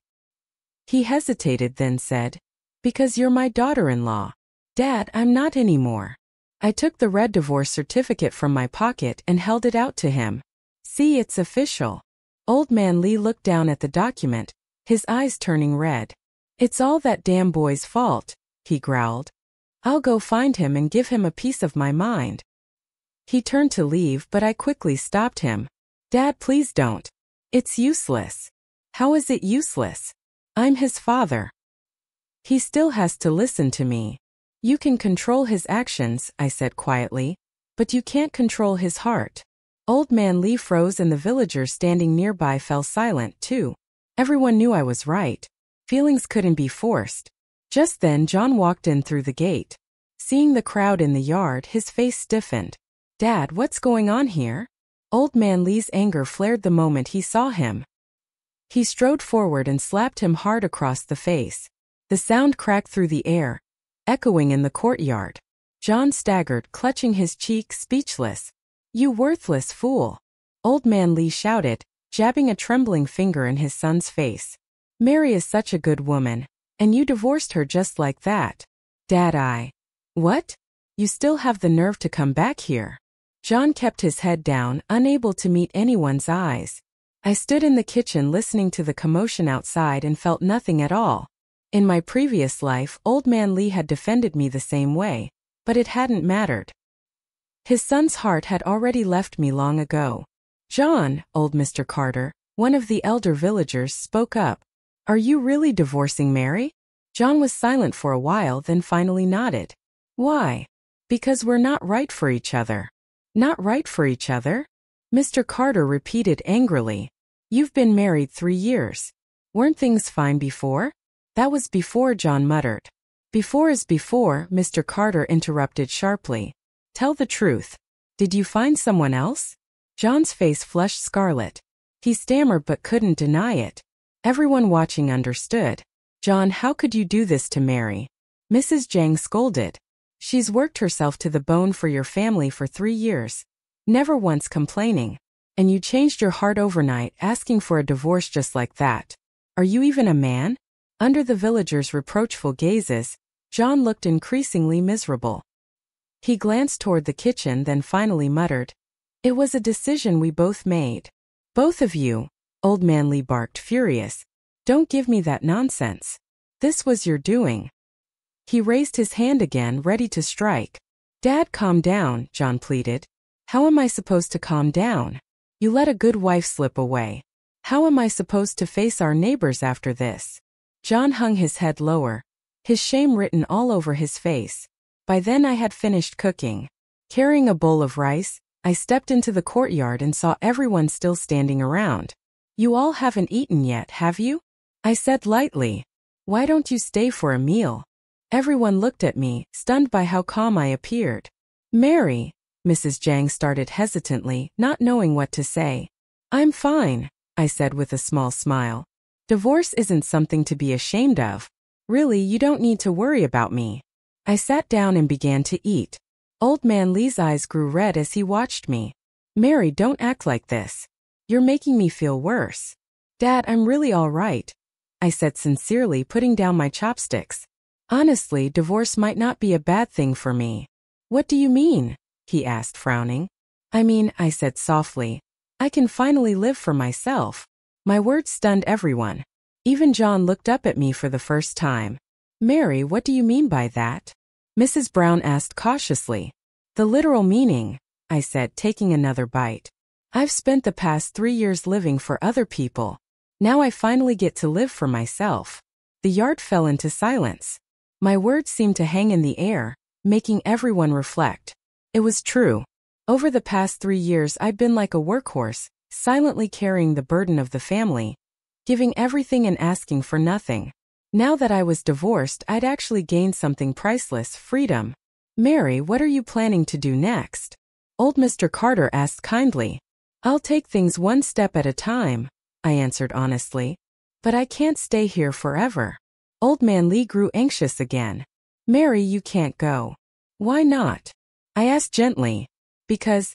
S1: He hesitated, then said, Because you're my daughter-in-law. Dad, I'm not anymore. I took the red divorce certificate from my pocket and held it out to him. See, it's official. Old Man Lee looked down at the document, his eyes turning red. It's all that damn boy's fault, he growled. I'll go find him and give him a piece of my mind. He turned to leave, but I quickly stopped him. Dad, please don't. It's useless. How is it useless? I'm his father. He still has to listen to me. You can control his actions, I said quietly, but you can't control his heart. Old Man Lee froze and the villagers standing nearby fell silent too. Everyone knew I was right. Feelings couldn't be forced. Just then John walked in through the gate. Seeing the crowd in the yard, his face stiffened. Dad, what's going on here? Old Man Lee's anger flared the moment he saw him. He strode forward and slapped him hard across the face. The sound cracked through the air, echoing in the courtyard. John staggered, clutching his cheek, speechless. You worthless fool! Old Man Lee shouted, jabbing a trembling finger in his son's face. Mary is such a good woman, and you divorced her just like that. Dad, What? You still have the nerve to come back here? John kept his head down, unable to meet anyone's eyes. I stood in the kitchen listening to the commotion outside and felt nothing at all. In my previous life, Old Man Lee had defended me the same way, but it hadn't mattered. His son's heart had already left me long ago. John, old Mr. Carter, one of the elder villagers, spoke up. Are you really divorcing Mary? John was silent for a while, then finally nodded. Why? Because we're not right for each other. Not right for each other? Mr. Carter repeated angrily. You've been married 3 years. Weren't things fine before? That was before, John muttered. Before is before, Mr. Carter interrupted sharply. Tell the truth. Did you find someone else? John's face flushed scarlet. He stammered but couldn't deny it. Everyone watching understood. John, how could you do this to Mary? Mrs. Jang scolded. She's worked herself to the bone for your family for 3 years. Never once complaining. And you changed your heart overnight, asking for a divorce just like that. Are you even a man? Under the villagers' reproachful gazes, John looked increasingly miserable. He glanced toward the kitchen, then finally muttered, It was a decision we both made. Both of you, Old Man Lee barked, furious. Don't give me that nonsense. This was your doing. He raised his hand again, ready to strike. Dad, calm down, John pleaded. How am I supposed to calm down? You let a good wife slip away. How am I supposed to face our neighbors after this? John hung his head lower, his shame written all over his face. By then I had finished cooking. Carrying a bowl of rice, I stepped into the courtyard and saw everyone still standing around. You all haven't eaten yet, have you? I said lightly. Why don't you stay for a meal? Everyone looked at me, stunned by how calm I appeared. Mary, Mrs. Jang started hesitantly, not knowing what to say. I'm fine, I said with a small smile. Divorce isn't something to be ashamed of. Really, you don't need to worry about me. I sat down and began to eat. Old Man Lee's eyes grew red as he watched me. Mary, don't act like this. You're making me feel worse. Dad, I'm really all right, I said sincerely, putting down my chopsticks. Honestly, divorce might not be a bad thing for me. What do you mean? He asked, frowning. I mean, I said softly, I can finally live for myself. My words stunned everyone. Even John looked up at me for the first time. Mary, what do you mean by that? Mrs. Brown asked cautiously. The literal meaning, I said, taking another bite. I've spent the past 3 years living for other people. Now I finally get to live for myself. The yard fell into silence. My words seemed to hang in the air, making everyone reflect. It was true. Over the past 3 years I'd been like a workhorse, silently carrying the burden of the family, giving everything and asking for nothing. Now that I was divorced, I'd actually gained something priceless, freedom. Mary, what are you planning to do next? Old Mr. Carter asked kindly. I'll take things one step at a time, I answered honestly. But I can't stay here forever. Old Man Lee grew anxious again. Mary, you can't go. Why not? I asked gently. Because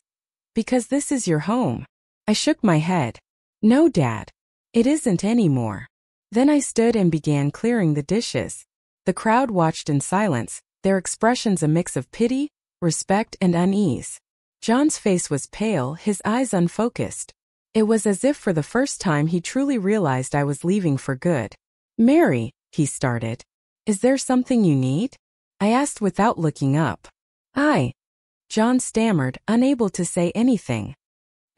S1: this is your home. I shook my head. No, Dad. It isn't anymore. Then I stood and began clearing the dishes. The crowd watched in silence, their expressions a mix of pity, respect, and unease. John's face was pale, his eyes unfocused. It was as if for the first time he truly realized I was leaving for good. Mary, he started. Is there something you need? I asked without looking up. John stammered, unable to say anything.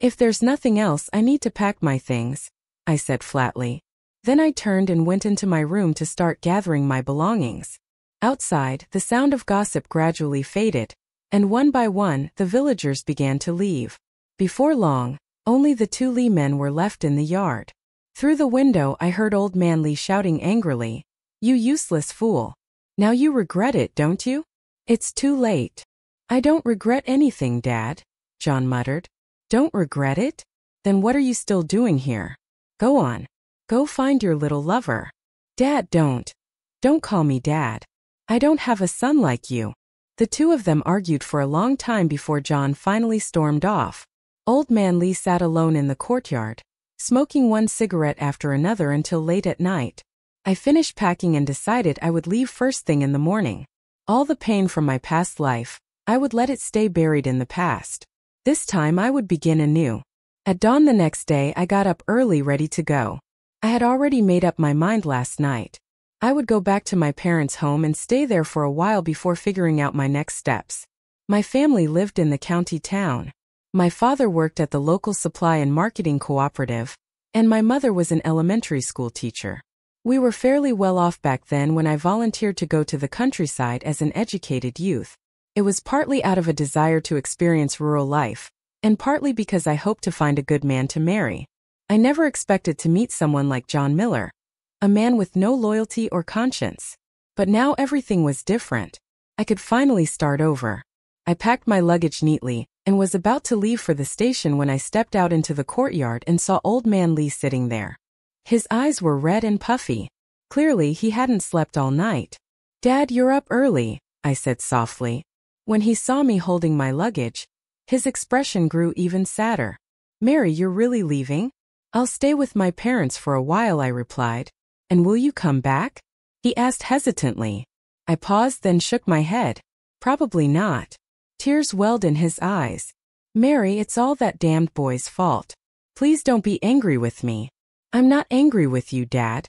S1: If there's nothing else, I need to pack my things, I said flatly. Then I turned and went into my room to start gathering my belongings. Outside, the sound of gossip gradually faded, and one by one, the villagers began to leave. Before long, only the 2 Lee men were left in the yard. Through the window I heard Old Man Lee shouting angrily, You useless fool. Now you regret it, don't you? It's too late. I don't regret anything, Dad, John muttered. Don't regret it? Then what are you still doing here? Go on. Go find your little lover. Dad, don't. Don't call me Dad. I don't have a son like you. The 2 of them argued for a long time before John finally stormed off. Old Man Lee sat alone in the courtyard, smoking one cigarette after another until late at night. I finished packing and decided I would leave first thing in the morning. All the pain from my past life, I would let it stay buried in the past. This time I would begin anew. At dawn the next day I got up early ready to go. I had already made up my mind last night. I would go back to my parents' home and stay there for a while before figuring out my next steps. My family lived in the county town. My father worked at the local supply and marketing cooperative, and my mother was an elementary school teacher. We were fairly well off back then when I volunteered to go to the countryside as an educated youth. It was partly out of a desire to experience rural life, and partly because I hoped to find a good man to marry. I never expected to meet someone like John Miller, a man with no loyalty or conscience. But now everything was different. I could finally start over. I packed my luggage neatly, and was about to leave for the station when I stepped out into the courtyard and saw Old Man Lee sitting there. His eyes were red and puffy. Clearly he hadn't slept all night. Dad, you're up early, I said softly. When he saw me holding my luggage, his expression grew even sadder. Mary, you're really leaving? I'll stay with my parents for a while, I replied. And will you come back? He asked hesitantly. I paused, then shook my head. Probably not. Tears welled in his eyes. Mary, it's all that damned boy's fault. Please don't be angry with me. I'm not angry with you, Dad.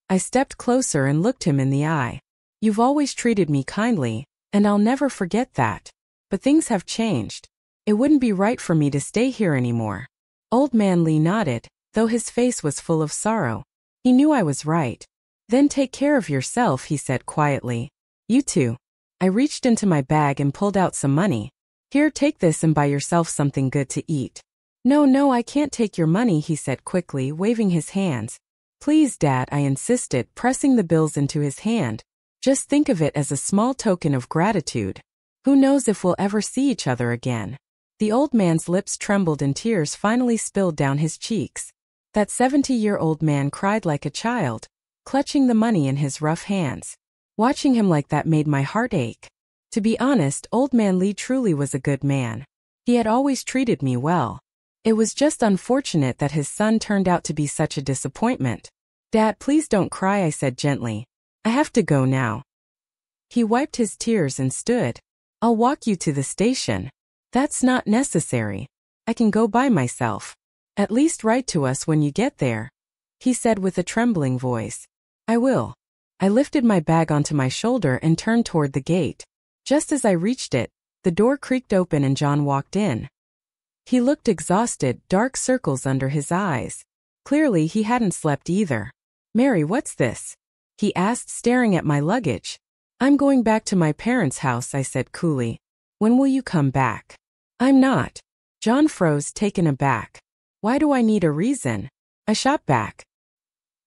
S1: I stepped closer and looked him in the eye. You've always treated me kindly, and I'll never forget that. But things have changed. It wouldn't be right for me to stay here anymore. Old Man Lee nodded, though his face was full of sorrow. He knew I was right. Then take care of yourself, he said quietly. You too. I reached into my bag and pulled out some money. Here, take this and buy yourself something good to eat. No, I can't take your money, he said quickly, waving his hands. Please, Dad, I insisted, pressing the bills into his hand. Just think of it as a small token of gratitude. Who knows if we'll ever see each other again. The old man's lips trembled and tears finally spilled down his cheeks. That 70-year-old man cried like a child, clutching the money in his rough hands. Watching him like that made my heart ache. To be honest, Old Man Lee truly was a good man. He had always treated me well. It was just unfortunate that his son turned out to be such a disappointment. Dad, please don't cry, I said gently. I have to go now. He wiped his tears and stood. I'll walk you to the station. That's not necessary. I can go by myself. At least write to us when you get there, he said with a trembling voice. I will. I lifted my bag onto my shoulder and turned toward the gate. Just as I reached it, the door creaked open and John walked in. He looked exhausted, dark circles under his eyes. Clearly he hadn't slept either. Mary, what's this? He asked, staring at my luggage. I'm going back to my parents' house, I said coolly. When will you come back? I'm not. John froze, taken aback. Why do I need a reason? I shot back.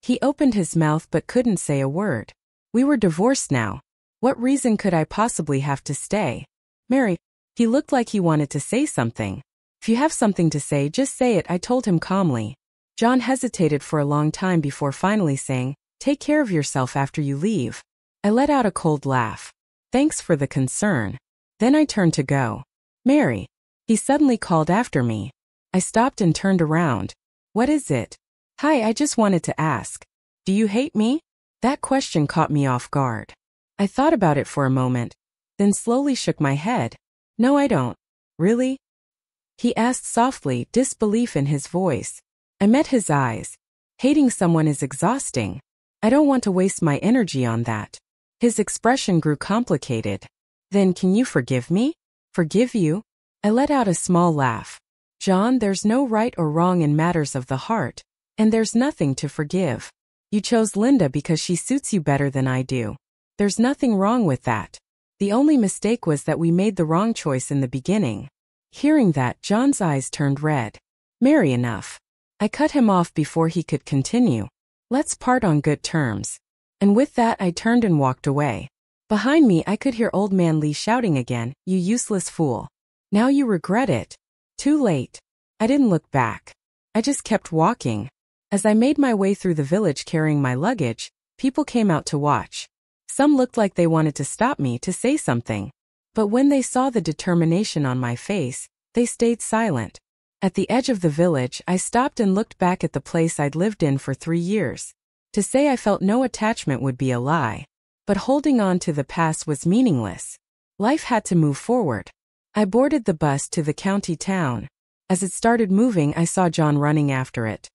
S1: He opened his mouth but couldn't say a word. We were divorced now. What reason could I possibly have to stay? Mary, he looked like he wanted to say something. If you have something to say, just say it, I told him calmly. John hesitated for a long time before finally saying, take care of yourself after you leave. I let out a cold laugh. Thanks for the concern. Then I turned to go. Mary, he suddenly called after me. I stopped and turned around. What is it? Hi, I just wanted to ask. Do you hate me? That question caught me off guard. I thought about it for a moment, then slowly shook my head. No, I don't. Really? He asked softly, disbelief in his voice. I met his eyes. Hating someone is exhausting. I don't want to waste my energy on that. His expression grew complicated. Then can you forgive me? Forgive you? I let out a small laugh. John, there's no right or wrong in matters of the heart, and there's nothing to forgive. You chose Linda because she suits you better than I do. There's nothing wrong with that. The only mistake was that we made the wrong choice in the beginning. Hearing that, John's eyes turned red. Mary, enough. I cut him off before he could continue. Let's part on good terms. And with that I turned and walked away. Behind me I could hear Old Man Lee shouting again, you useless fool. Now you regret it. Too late. I didn't look back. I just kept walking. As I made my way through the village carrying my luggage, people came out to watch. Some looked like they wanted to stop me to say something. But when they saw the determination on my face, they stayed silent. At the edge of the village, I stopped and looked back at the place I'd lived in for 3 years. To say I felt no attachment would be a lie. But holding on to the past was meaningless. Life had to move forward. I boarded the bus to the county town. As it started moving, I saw John running after it.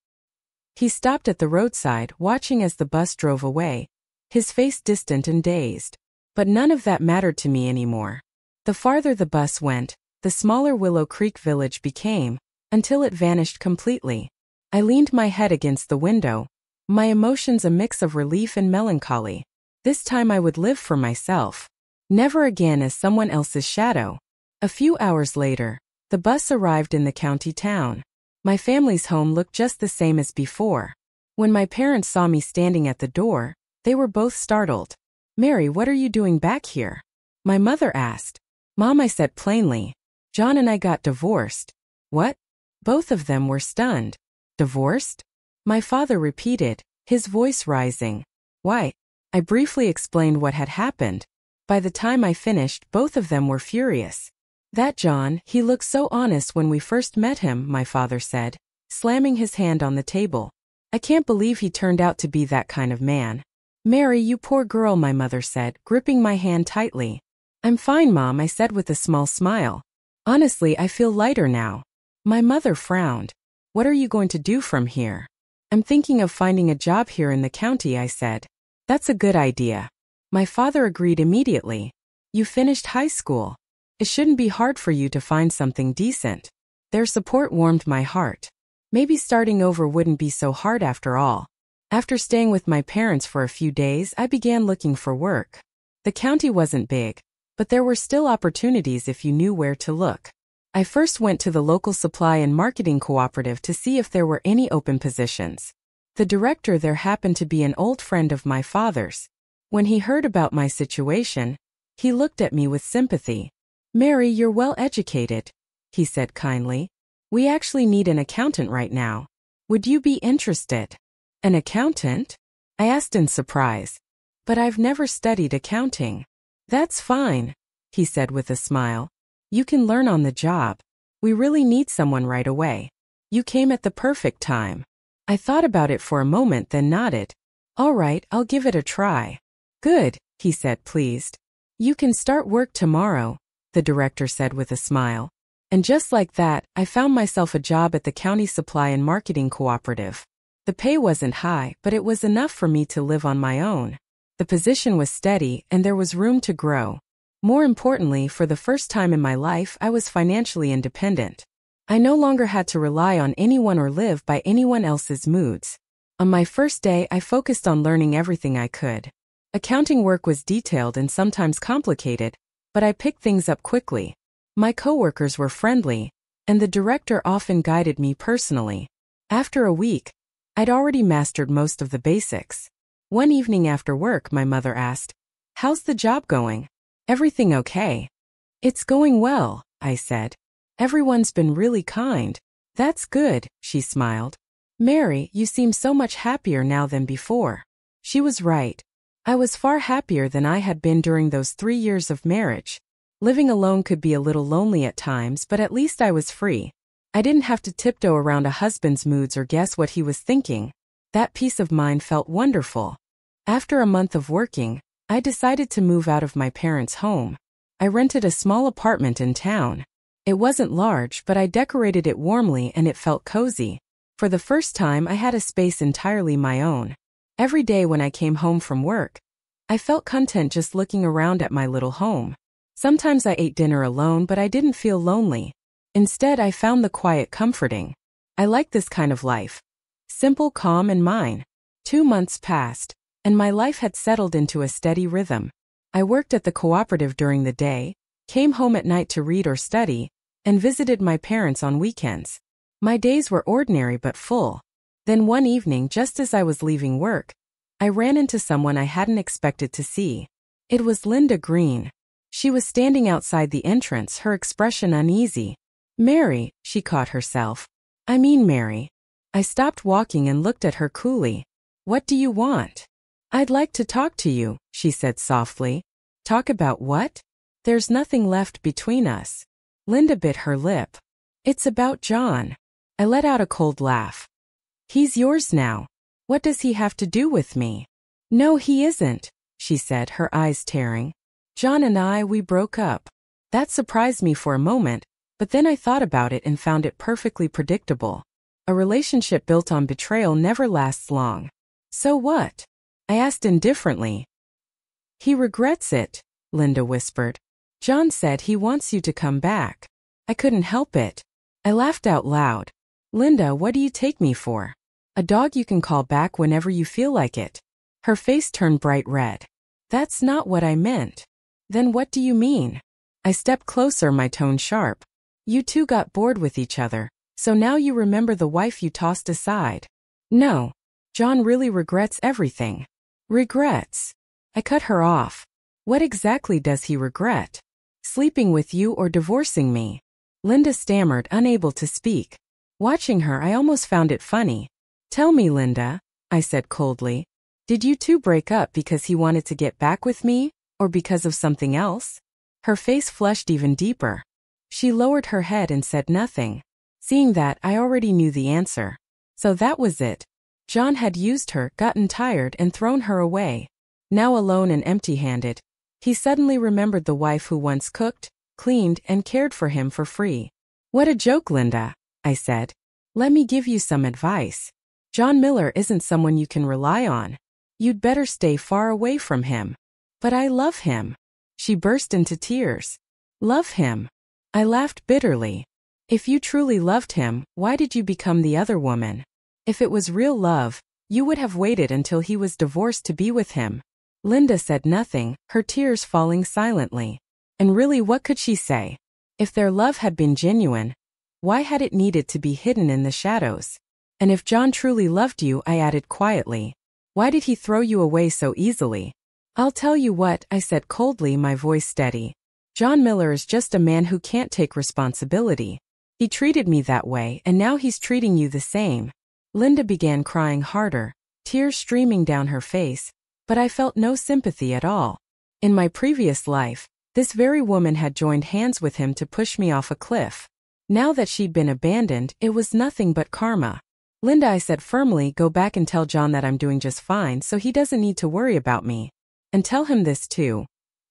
S1: He stopped at the roadside, watching as the bus drove away, his face distant and dazed. But none of that mattered to me anymore. The farther the bus went, the smaller Willow Creek village became, until it vanished completely. I leaned my head against the window, my emotions a mix of relief and melancholy. This time I would live for myself. Never again as someone else's shadow. A few hours later, the bus arrived in the county town. My family's home looked just the same as before. When my parents saw me standing at the door, they were both startled. Mary, what are you doing back here? My mother asked. Mom, I said plainly. John and I got divorced. What? Both of them were stunned. Divorced? My father repeated, his voice rising. Why? I briefly explained what had happened. By the time I finished, both of them were furious. That John, he looked so honest when we first met him, my father said, slamming his hand on the table. I can't believe he turned out to be that kind of man. Mary, you poor girl, my mother said, gripping my hand tightly. I'm fine, Mom, I said with a small smile. Honestly, I feel lighter now. My mother frowned. What are you going to do from here? I'm thinking of finding a job here in the county, I said. That's a good idea. My father agreed immediately. You finished high school. It shouldn't be hard for you to find something decent. Their support warmed my heart. Maybe starting over wouldn't be so hard after all. After staying with my parents for a few days, I began looking for work. The county wasn't big, but there were still opportunities if you knew where to look. I first went to the local supply and marketing cooperative to see if there were any open positions. The director there happened to be an old friend of my father's. When he heard about my situation, he looked at me with sympathy. Mary, you're well educated, he said kindly. We actually need an accountant right now. Would you be interested? An accountant? I asked in surprise. But I've never studied accounting. That's fine, he said with a smile. You can learn on the job. We really need someone right away. You came at the perfect time. I thought about it for a moment, then nodded. All right, I'll give it a try. Good, he said, pleased. You can start work tomorrow, the director said with a smile. And just like that, I found myself a job at the County Supply and Marketing Cooperative. The pay wasn't high, but it was enough for me to live on my own. The position was steady, and there was room to grow. More importantly, for the first time in my life, I was financially independent. I no longer had to rely on anyone or live by anyone else's moods. On my first day, I focused on learning everything I could. Accounting work was detailed and sometimes complicated, but I picked things up quickly. My coworkers were friendly, and the director often guided me personally. After a week, I'd already mastered most of the basics. One evening after work, my mother asked, "How's the job going? Everything okay?" "It's going well," I said. "Everyone's been really kind." "That's good," she smiled. "Mary, you seem so much happier now than before." She was right. I was far happier than I had been during those 3 years of marriage. Living alone could be a little lonely at times, but at least I was free. I didn't have to tiptoe around a husband's moods or guess what he was thinking. That peace of mind felt wonderful. After a month of working, I decided to move out of my parents' home. I rented a small apartment in town. It wasn't large, but I decorated it warmly and it felt cozy. For the first time, I had a space entirely my own. Every day when I came home from work, I felt content just looking around at my little home. Sometimes I ate dinner alone, but I didn't feel lonely. Instead, I found the quiet comforting. I like this kind of life. Simple, calm, and mine. 2 months passed, and my life had settled into a steady rhythm. I worked at the cooperative during the day, came home at night to read or study, and visited my parents on weekends. My days were ordinary but full. Then one evening, just as I was leaving work, I ran into someone I hadn't expected to see. It was Linda Green. She was standing outside the entrance, her expression uneasy. "Mary," she caught herself. "I mean Mary." I stopped walking and looked at her coolly. "What do you want?" "I'd like to talk to you," she said softly. "Talk about what?" "There's nothing left between us." Linda bit her lip. "It's about John." I let out a cold laugh. "He's yours now. What does he have to do with me?" "No, he isn't," she said, her eyes tearing. "John and we broke up." That surprised me for a moment, but then I thought about it and found it perfectly predictable. A relationship built on betrayal never lasts long. "So what?" I asked indifferently. "He regrets it," Linda whispered. "John said he wants you to come back." I couldn't help it. I laughed out loud. "Linda, what do you take me for? A dog you can call back whenever you feel like it?" Her face turned bright red. "That's not what I meant." "Then what do you mean?" I stepped closer, my tone sharp. "You two got bored with each other, so now you remember the wife you tossed aside." "No. John really regrets everything." "Regrets?" I cut her off. "What exactly does he regret? Sleeping with you or divorcing me?" Linda stammered, unable to speak. Watching her, I almost found it funny. "Tell me, Linda," I said coldly. "Did you two break up because he wanted to get back with me, or because of something else?" Her face flushed even deeper. She lowered her head and said nothing. Seeing that, I already knew the answer. So that was it. John had used her, gotten tired, and thrown her away. Now alone and empty-handed, he suddenly remembered the wife who once cooked, cleaned, and cared for him for free. "What a joke, Linda," I said. "Let me give you some advice. John Miller isn't someone you can rely on. You'd better stay far away from him." "But I love him." She burst into tears. "Love him?" I laughed bitterly. "If you truly loved him, why did you become the other woman? If it was real love, you would have waited until he was divorced to be with him." Linda said nothing, her tears falling silently. And really, what could she say? If their love had been genuine, why had it needed to be hidden in the shadows? "And if John truly loved you," I added quietly, "why did he throw you away so easily?" "I'll tell you what," I said coldly, my voice steady. "John Miller is just a man who can't take responsibility. He treated me that way, and now he's treating you the same." Linda began crying harder, tears streaming down her face, but I felt no sympathy at all. In my previous life, this very woman had joined hands with him to push me off a cliff. Now that she'd been abandoned, it was nothing but karma. Linda, I said firmly, go back and tell John that I'm doing just fine so he doesn't need to worry about me. And tell him this too.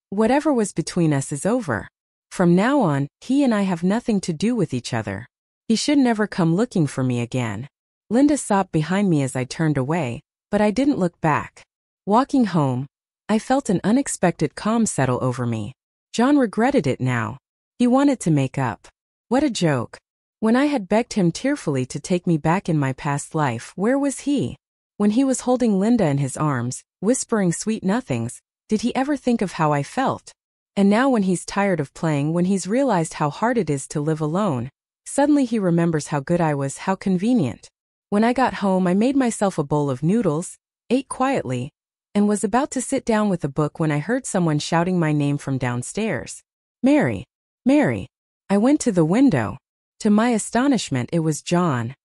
S1: Whatever was between us is over. From now on, he and I have nothing to do with each other. He should never come looking for me again. Linda sobbed behind me as I turned away, but I didn't look back. Walking home, I felt an unexpected calm settle over me. John regretted it now. He wanted to make up. What a joke. When I had begged him tearfully to take me back in my past life, where was he? When he was holding Linda in his arms, whispering sweet nothings, did he ever think of how I felt? And now when he's tired of playing, when he's realized how hard it is to live alone, suddenly he remembers how good I was, how convenient. When I got home, I made myself a bowl of noodles, ate quietly, and was about to sit down with a book when I heard someone shouting my name from downstairs. Mary! Mary! I went to the window. To my astonishment, it was John.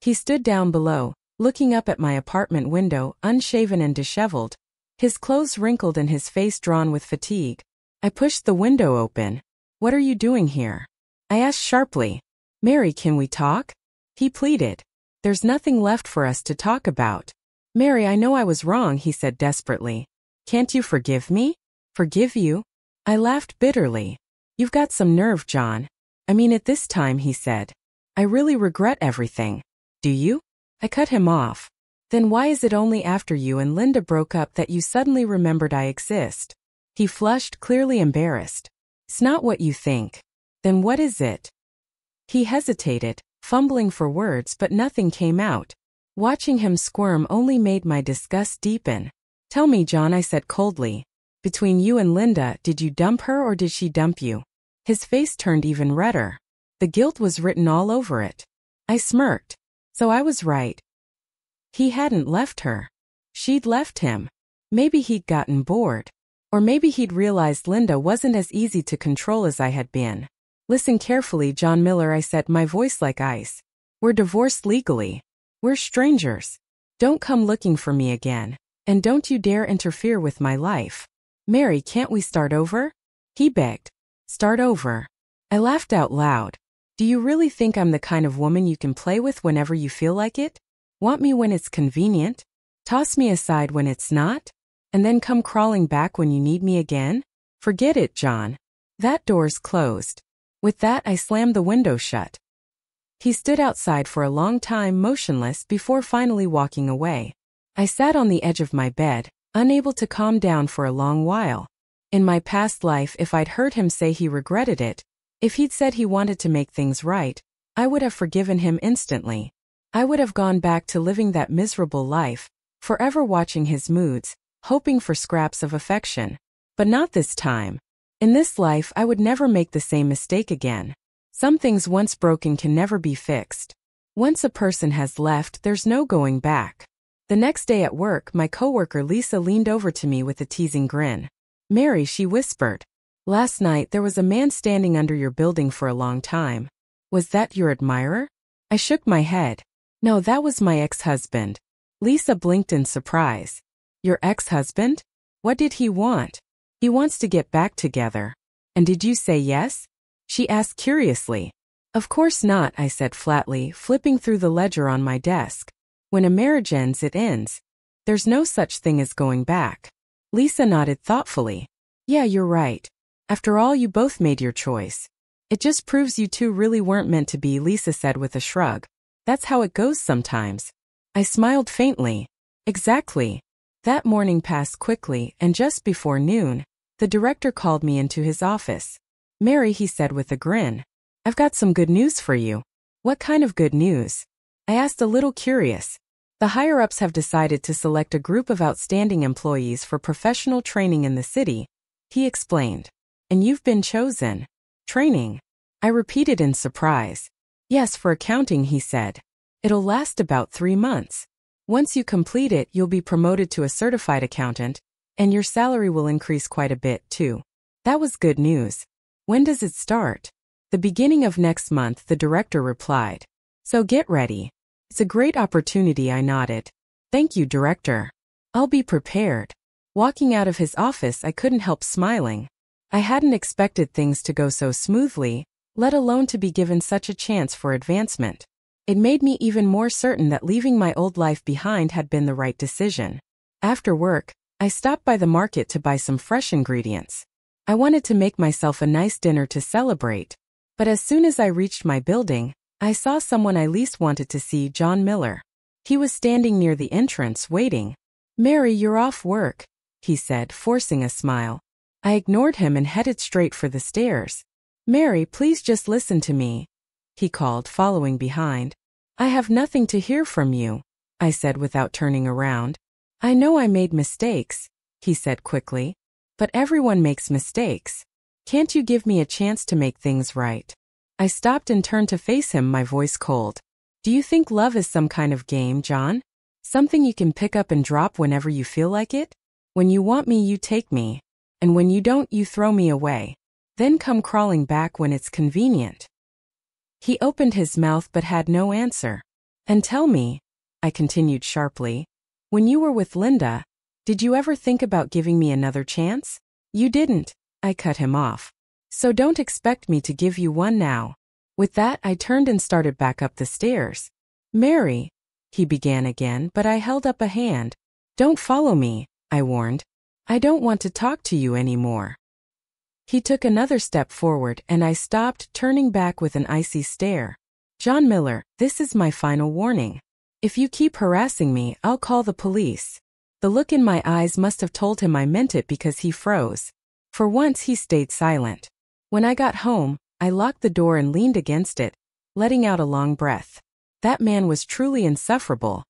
S1: He stood down below, looking up at my apartment window, unshaven and disheveled, his clothes wrinkled and his face drawn with fatigue. I pushed the window open. What are you doing here? I asked sharply. Mary, can we talk? He pleaded. There's nothing left for us to talk about. Mary, I know I was wrong, he said desperately. Can't you forgive me? Forgive you? I laughed bitterly. You've got some nerve, John. I mean it this time, he said. I really regret everything. Do you? I cut him off. Then why is it only after you and Linda broke up that you suddenly remembered I exist? He flushed, clearly embarrassed. It's not what you think. Then what is it? He hesitated, fumbling for words, but nothing came out. Watching him squirm only made my disgust deepen. Tell me, John, I said coldly. Between you and Linda, did you dump her or did she dump you? His face turned even redder. The guilt was written all over it. I smirked. So I was right. He hadn't left her. She'd left him. Maybe he'd gotten bored. Or maybe he'd realized Linda wasn't as easy to control as I had been. Listen carefully, John Miller, I said, my voice like ice. We're divorced legally. We're strangers. Don't come looking for me again. And don't you dare interfere with my life. Mary, can't we start over? He begged. Start over. I laughed out loud. Do you really think I'm the kind of woman you can play with whenever you feel like it? Want me when it's convenient? Toss me aside when it's not? And then come crawling back when you need me again? Forget it, John. That door's closed. With that, I slammed the window shut. He stood outside for a long time, motionless, before finally walking away. I sat on the edge of my bed, unable to calm down for a long while. In my past life, if I'd heard him say he regretted it, if he'd said he wanted to make things right, I would have forgiven him instantly. I would have gone back to living that miserable life, forever watching his moods, hoping for scraps of affection. But not this time. In this life, I would never make the same mistake again. Some things once broken can never be fixed. Once a person has left, there's no going back. The next day at work, my coworker Lisa leaned over to me with a teasing grin. Mary, she whispered. Last night there was a man standing under your building for a long time. Was that your admirer? I shook my head. No, that was my ex-husband. Lisa blinked in surprise. Your ex-husband? What did he want? He wants to get back together. And did you say yes? She asked curiously. Of course not, I said flatly, flipping through the ledger on my desk. When a marriage ends, it ends. There's no such thing as going back. Lisa nodded thoughtfully. Yeah, you're right. After all, you both made your choice. It just proves you two really weren't meant to be, Lisa said with a shrug. That's how it goes sometimes. I smiled faintly. Exactly. That morning passed quickly, and just before noon, the director called me into his office. Mary, he said with a grin. I've got some good news for you. What kind of good news? I asked, a little curious. The higher-ups have decided to select a group of outstanding employees for professional training in the city, he explained. And you've been chosen. Training? I repeated in surprise. Yes, for accounting, he said. It'll last about 3 months. Once you complete it, you'll be promoted to a certified accountant, and your salary will increase quite a bit, too. That was good news. When does it start? The beginning of next month, the director replied. So get ready. It's a great opportunity, I nodded. Thank you, director. I'll be prepared. Walking out of his office, I couldn't help smiling. I hadn't expected things to go so smoothly, let alone to be given such a chance for advancement. It made me even more certain that leaving my old life behind had been the right decision. After work, I stopped by the market to buy some fresh ingredients. I wanted to make myself a nice dinner to celebrate. But as soon as I reached my building, I saw someone I least wanted to see, John Miller. He was standing near the entrance, waiting. "Mary, you're off work," he said, forcing a smile. I ignored him and headed straight for the stairs. "Mary, please just listen to me," he called, following behind. "I have nothing to hear from you," I said without turning around. "I know I made mistakes," he said quickly. "But everyone makes mistakes. Can't you give me a chance to make things right?" I stopped and turned to face him, my voice cold. "Do you think love is some kind of game, John? Something you can pick up and drop whenever you feel like it? When you want me, you take me. And when you don't, you throw me away. Then come crawling back when it's convenient." He opened his mouth but had no answer. "And tell me," I continued sharply, "when you were with Linda, did you ever think about giving me another chance?" "You didn't," I cut him off. "So don't expect me to give you one now." With that, I turned and started back up the stairs. "Mary," he began again, but I held up a hand. "Don't follow me," I warned. "I don't want to talk to you anymore." He took another step forward and I stopped, turning back with an icy stare. "John Miller, this is my final warning. If you keep harassing me, I'll call the police." The look in my eyes must have told him I meant it because he froze. For once he stayed silent. When I got home, I locked the door and leaned against it, letting out a long breath. That man was truly insufferable.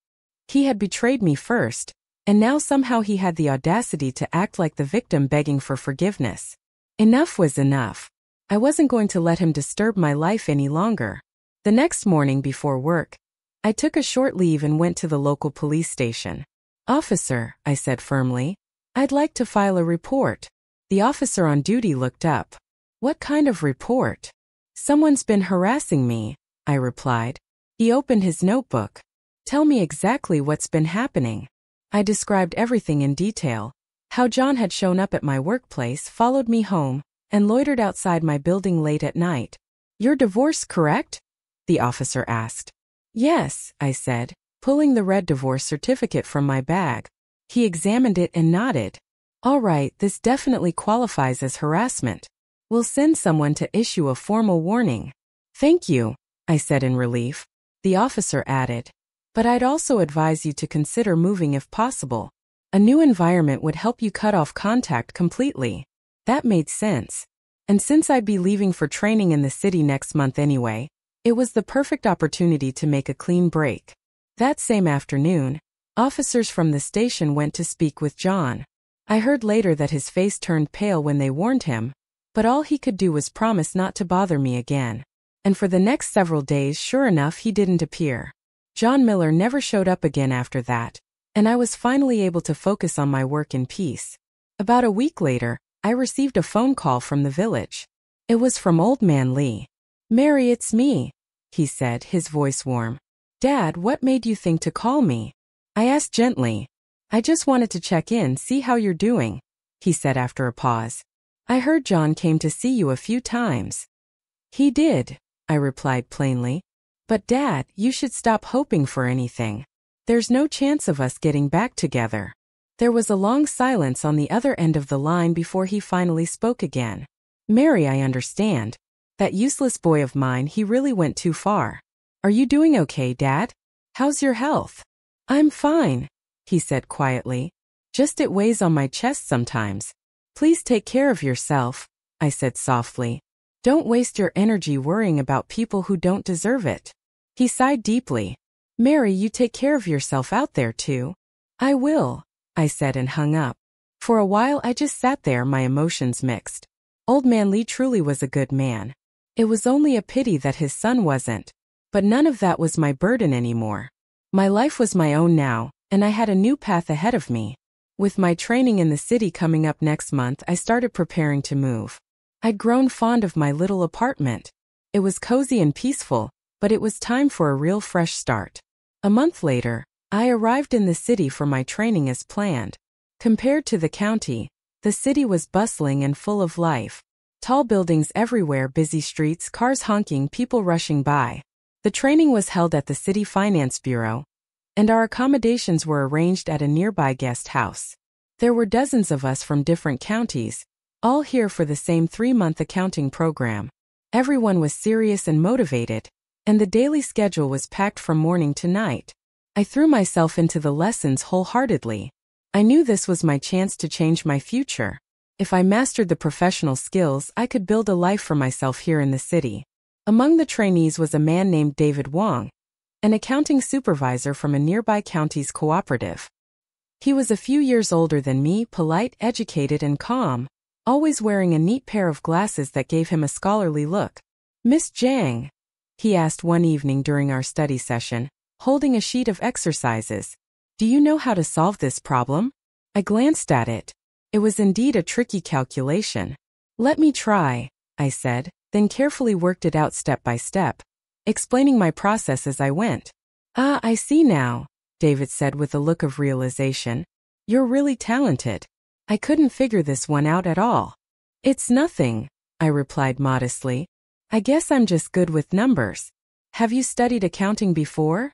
S1: He had betrayed me first, and now somehow he had the audacity to act like the victim begging for forgiveness. Enough was enough. I wasn't going to let him disturb my life any longer. The next morning before work, I took a short leave and went to the local police station. "Officer," I said firmly, "I'd like to file a report." The officer on duty looked up. "What kind of report?" "Someone's been harassing me," I replied. He opened his notebook. "Tell me exactly what's been happening." I described everything in detail. How John had shown up at my workplace, followed me home, and loitered outside my building late at night. "You're divorced, correct?" the officer asked. "Yes," I said, pulling the red divorce certificate from my bag. He examined it and nodded. "All right, this definitely qualifies as harassment. We'll send someone to issue a formal warning." "Thank you," I said in relief. The officer added, "But I'd also advise you to consider moving if possible. A new environment would help you cut off contact completely." That made sense. And since I'd be leaving for training in the city next month anyway, it was the perfect opportunity to make a clean break. That same afternoon, officers from the station went to speak with John. I heard later that his face turned pale when they warned him, but all he could do was promise not to bother me again. And for the next several days, sure enough, he didn't appear. John Miller never showed up again after that, and I was finally able to focus on my work in peace. About a week later, I received a phone call from the village. It was from Old Man Lee. "Mary, it's me," he said, his voice warm. "Dad, what made you think to call me?" I asked gently. "I just wanted to check in, see how you're doing," he said after a pause. "I heard John came to see you a few times." "He did," I replied plainly. "But Dad, you should stop hoping for anything. There's no chance of us getting back together." There was a long silence on the other end of the line before he finally spoke again. "Mary, I understand. That useless boy of mine, he really went too far. Are you doing okay, Dad? How's your health?" "I'm fine," he said quietly. "Just it weighs on my chest sometimes." "Please take care of yourself," I said softly. "Don't waste your energy worrying about people who don't deserve it." He sighed deeply. "Mary, you take care of yourself out there too." "I will," I said and hung up. For a while I just sat there, my emotions mixed. Old Man Lee truly was a good man. It was only a pity that his son wasn't. But none of that was my burden anymore. My life was my own now, and I had a new path ahead of me. With my training in the city coming up next month, I started preparing to move. I'd grown fond of my little apartment. It was cozy and peaceful, but it was time for a real fresh start. A month later, I arrived in the city for my training as planned. Compared to the county, the city was bustling and full of life. Tall buildings everywhere, busy streets, cars honking, people rushing by. The training was held at the City Finance Bureau, and our accommodations were arranged at a nearby guest house. There were dozens of us from different counties, all here for the same 3-month accounting program. Everyone was serious and motivated, and the daily schedule was packed from morning to night. I threw myself into the lessons wholeheartedly. I knew this was my chance to change my future. If I mastered the professional skills, I could build a life for myself here in the city. Among the trainees was a man named David Wong, an accounting supervisor from a nearby county's cooperative. He was a few years older than me, polite, educated, and calm, always wearing a neat pair of glasses that gave him a scholarly look. "Miss Jiang," he asked one evening during our study session, holding a sheet of exercises, "do you know how to solve this problem?" I glanced at it. It was indeed a tricky calculation. "Let me try," I said, then carefully worked it out step by step, explaining my process as I went. "Ah, I see now," David said with a look of realization. "You're really talented. I couldn't figure this one out at all." "It's nothing," I replied modestly. "I guess I'm just good with numbers." "Have you studied accounting before?"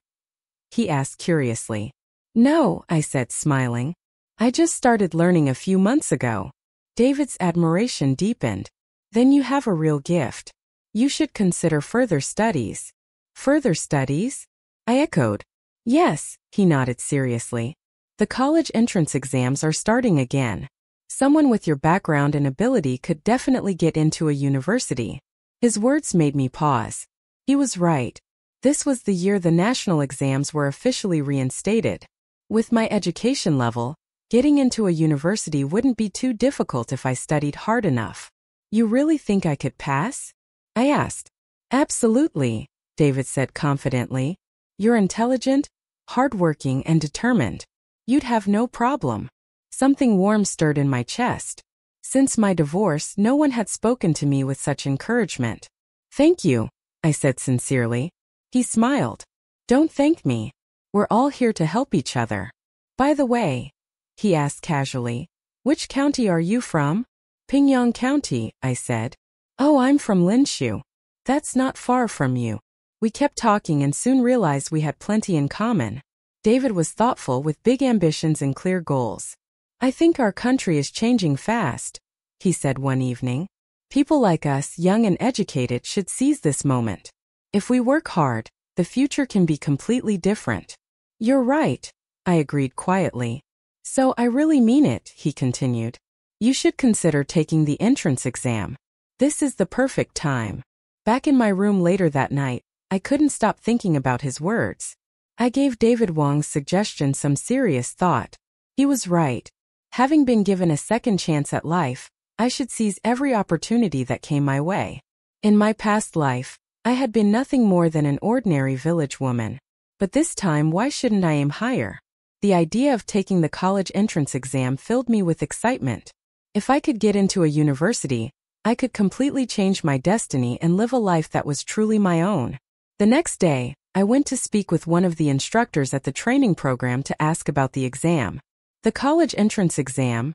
S1: he asked curiously. "No," I said, smiling. "I just started learning a few months ago." David's admiration deepened. "Then you have a real gift. You should consider further studies." "Further studies?" I echoed. "Yes," he nodded seriously. "The college entrance exams are starting again. Someone with your background and ability could definitely get into a university." His words made me pause. He was right. This was the year the national exams were officially reinstated. With my education level, getting into a university wouldn't be too difficult if I studied hard enough. "You really think I could pass?" I asked. "Absolutely," David said confidently. "You're intelligent, hardworking, and determined. You'd have no problem." Something warm stirred in my chest. Since my divorce, no one had spoken to me with such encouragement. "Thank you," I said sincerely. He smiled. "Don't thank me. We're all here to help each other." "By the way," he asked casually, "which county are you from?" "Pingyang County," I said. "Oh, I'm from Linshu. That's not far from you." We kept talking and soon realized we had plenty in common. David was thoughtful with big ambitions and clear goals. "I think our country is changing fast," he said one evening. "People like us, young and educated, should seize this moment. If we work hard, the future can be completely different." "You're right," I agreed quietly. "So I really mean it," he continued. "You should consider taking the entrance exam. This is the perfect time." Back in my room later that night, I couldn't stop thinking about his words. I gave David Wong's suggestion some serious thought. He was right. Having been given a second chance at life, I should seize every opportunity that came my way. In my past life, I had been nothing more than an ordinary village woman. But this time, why shouldn't I aim higher? The idea of taking the college entrance exam filled me with excitement. If I could get into a university, I could completely change my destiny and live a life that was truly my own. The next day, I went to speak with one of the instructors at the training program to ask about the exam. "The college entrance exam?"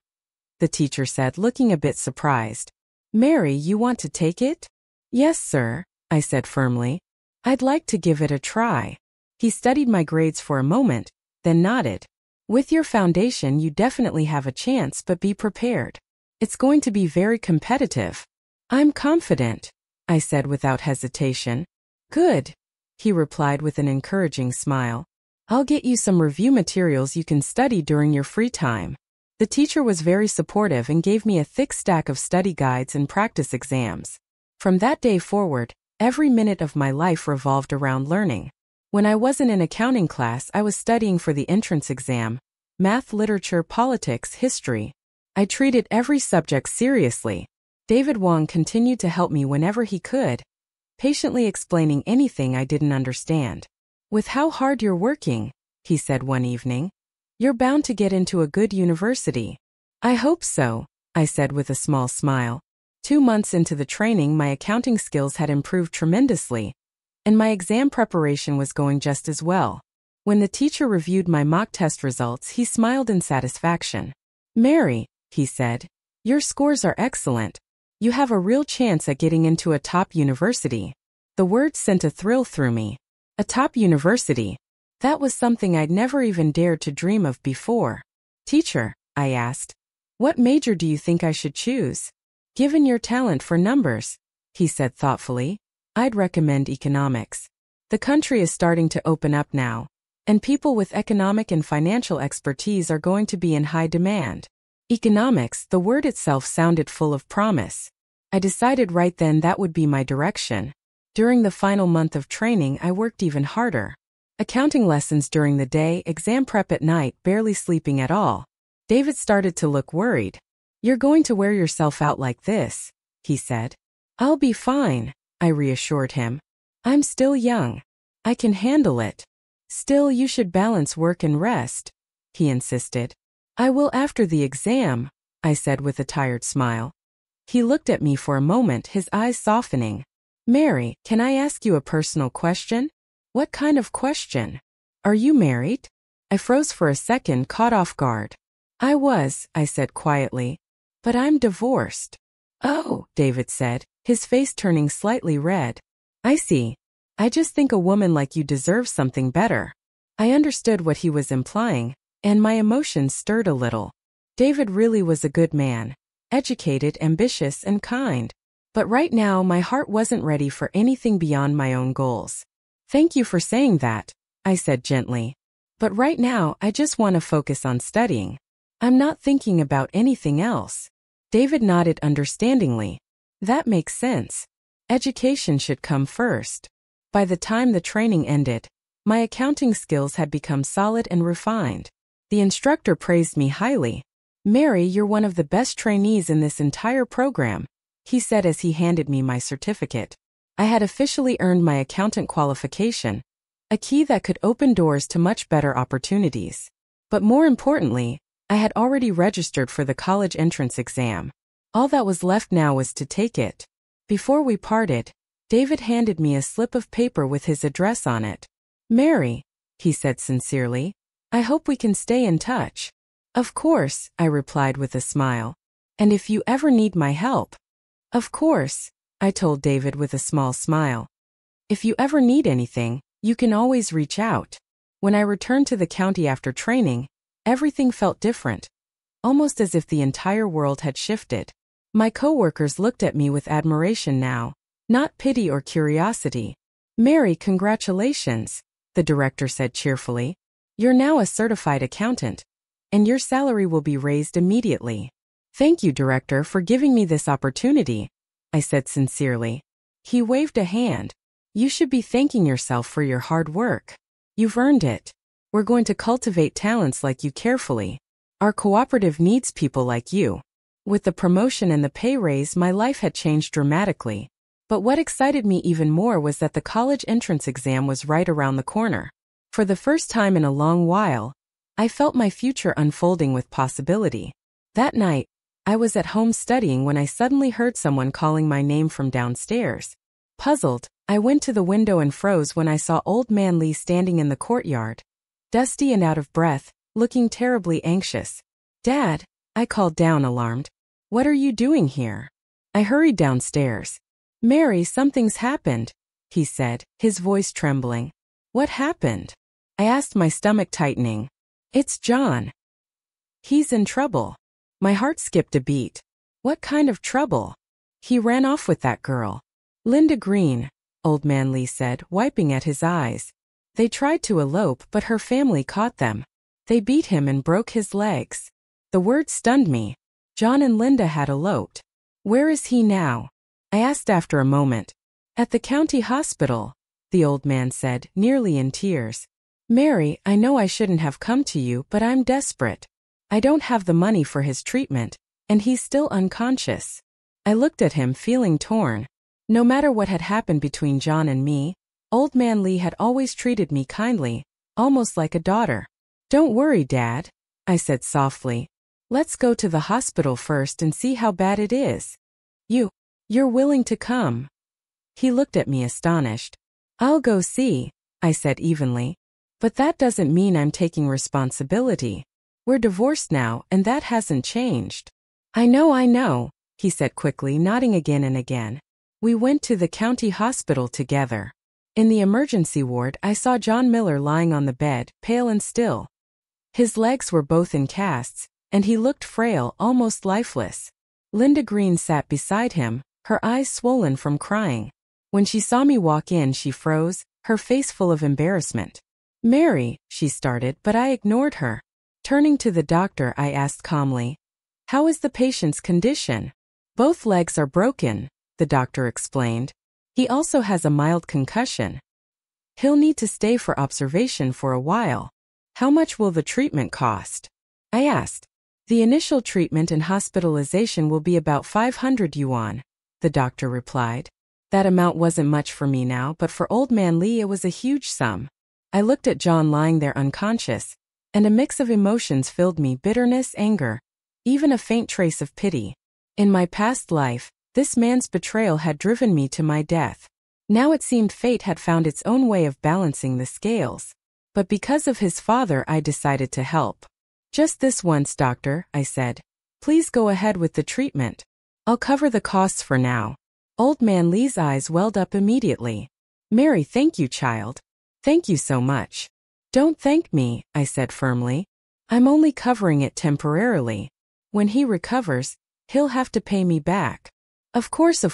S1: the teacher said, looking a bit surprised. "Mary, you want to take it?" "Yes, sir," I said firmly. "I'd like to give it a try." He studied my grades for a moment, then nodded. "With your foundation, you definitely have a chance, but be prepared. It's going to be very competitive." "I'm confident," I said without hesitation. "Good," he replied with an encouraging smile. "I'll get you some review materials you can study during your free time." The teacher was very supportive and gave me a thick stack of study guides and practice exams. From that day forward, every minute of my life revolved around learning. When I wasn't in accounting class, I was studying for the entrance exam, math, literature, politics, history. I treated every subject seriously. David Wong continued to help me whenever he could, patiently explaining anything I didn't understand. "With how hard you're working," he said one evening, "you're bound to get into a good university." "I hope so," I said with a small smile. 2 months into the training, my accounting skills had improved tremendously, and my exam preparation was going just as well. When the teacher reviewed my mock test results, he smiled in satisfaction. "Mary," he said, "your scores are excellent. You have a real chance at getting into a top university. The word sent a thrill through me. A top university. That was something I'd never even dared to dream of before. Teacher, I asked, what major do you think I should choose? Given your talent for numbers, he said thoughtfully, I'd recommend economics. The country is starting to open up now, and people with economic and financial expertise are going to be in high demand. Economics, the word itself sounded full of promise. I decided right then that would be my direction. During the final month of training, I worked even harder. Accounting lessons during the day, exam prep at night, barely sleeping at all. David started to look worried. You're going to wear yourself out like this, he said. I'll be fine, I reassured him. I'm still young. I can handle it. Still, you should balance work and rest, he insisted. I will after the exam, I said with a tired smile. He looked at me for a moment, his eyes softening. Mary, can I ask you a personal question? What kind of question? Are you married? I froze for a second, caught off guard. I was, I said quietly. But I'm divorced. Oh, David said, his face turning slightly red. I see. I just think a woman like you deserves something better. I understood what he was implying, and my emotions stirred a little. David really was a good man, educated, ambitious, and kind. But right now my heart wasn't ready for anything beyond my own goals. Thank you for saying that, I said gently. But right now I just want to focus on studying. I'm not thinking about anything else. David nodded understandingly. That makes sense. Education should come first. By the time the training ended, my accounting skills had become solid and refined. The instructor praised me highly. Mary, you're one of the best trainees in this entire program, he said as he handed me my certificate. I had officially earned my accountant qualification, a key that could open doors to much better opportunities. But more importantly, I had already registered for the college entrance exam. All that was left now was to take it. Before we parted, David handed me a slip of paper with his address on it. Mary, he said sincerely, I hope we can stay in touch. Of course, I replied with a smile. And if you ever need my help. Of course, I told David with a small smile. If you ever need anything, you can always reach out. When I returned to the county after training, everything felt different, almost as if the entire world had shifted. My coworkers looked at me with admiration now, not pity or curiosity. Mary, congratulations, the director said cheerfully. You're now a certified accountant, and your salary will be raised immediately. Thank you, Director, for giving me this opportunity, I said sincerely. He waved a hand. You should be thanking yourself for your hard work. You've earned it. We're going to cultivate talents like you carefully. Our cooperative needs people like you. With the promotion and the pay raise, my life had changed dramatically. But what excited me even more was that the college entrance exam was right around the corner. For the first time in a long while, I felt my future unfolding with possibility. That night, I was at home studying when I suddenly heard someone calling my name from downstairs. Puzzled, I went to the window and froze when I saw Old Man Lee standing in the courtyard, dusty and out of breath, looking terribly anxious. Dad, I called down alarmed. What are you doing here? I hurried downstairs. Mary, something's happened, he said, his voice trembling. What happened? I asked, my stomach tightening. It's John. He's in trouble. My heart skipped a beat. What kind of trouble? He ran off with that girl. Linda Green, Old Man Lee said, wiping at his eyes. They tried to elope, but her family caught them. They beat him and broke his legs. The word stunned me. John and Linda had eloped. Where is he now? I asked after a moment. At the county hospital, the old man said, nearly in tears. Mary, I know I shouldn't have come to you, but I'm desperate. I don't have the money for his treatment, and he's still unconscious. I looked at him, feeling torn. No matter what had happened between John and me, Old Man Lee had always treated me kindly, almost like a daughter. Don't worry, Dad, I said softly. Let's go to the hospital first and see how bad it is. You're willing to come? He looked at me astonished. I'll go see, I said evenly. But that doesn't mean I'm taking responsibility. We're divorced now, and that hasn't changed. I know, he said quickly, nodding again and again. We went to the county hospital together. In the emergency ward, I saw John Miller lying on the bed, pale and still. His legs were both in casts, and he looked frail, almost lifeless. Linda Green sat beside him, her eyes swollen from crying. When she saw me walk in, she froze, her face full of embarrassment. Mary, she started, but I ignored her. Turning to the doctor, I asked calmly, "How is the patient's condition?" "Both legs are broken," the doctor explained. "He also has a mild concussion. He'll need to stay for observation for a while." "How much will the treatment cost?" I asked. "The initial treatment and hospitalization will be about 500 yuan, the doctor replied. That amount wasn't much for me now, but for old man Lee it was a huge sum. I looked at John lying there unconscious, and a mix of emotions filled me: bitterness, anger, even a faint trace of pity. In my past life, this man's betrayal had driven me to my death. Now it seemed fate had found its own way of balancing the scales. But because of his father, I decided to help. "Just this once, doctor," I said. "Please go ahead with the treatment. I'll cover the costs for now." Old man Lee's eyes welled up immediately. "Mary, thank you, child. Thank you so much." "Don't thank me," I said firmly. "I'm only covering it temporarily. When he recovers, he'll have to pay me back." Of course,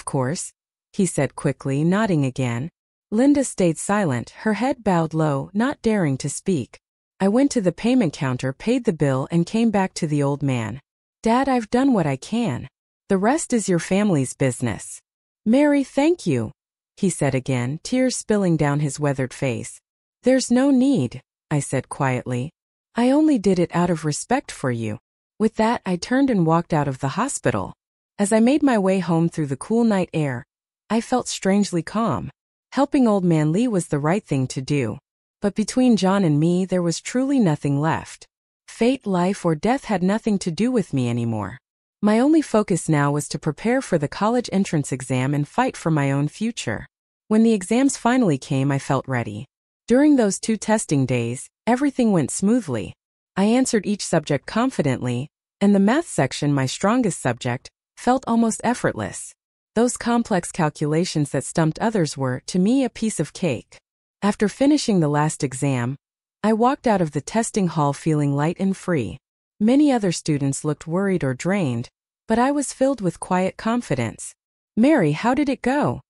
S1: he said quickly, nodding again. Linda stayed silent, her head bowed low, not daring to speak. I went to the payment counter, paid the bill, and came back to the old man. "Dad, I've done what I can. The rest is your family's business." "Mary, thank you," he said again, tears spilling down his weathered face. "There's no need," I said quietly. "I only did it out of respect for you." With that, I turned and walked out of the hospital. As I made my way home through the cool night air, I felt strangely calm. Helping old man Lee was the right thing to do. But between John and me, there was truly nothing left. Fate, life, or death had nothing to do with me anymore. My only focus now was to prepare for the college entrance exam and fight for my own future. When the exams finally came, I felt ready. During those 2 testing days, everything went smoothly. I answered each subject confidently, and the math section, my strongest subject, felt almost effortless. Those complex calculations that stumped others were, to me, a piece of cake. After finishing the last exam, I walked out of the testing hall feeling light and free. Many other students looked worried or drained, but I was filled with quiet confidence. "Mary, how did it go?"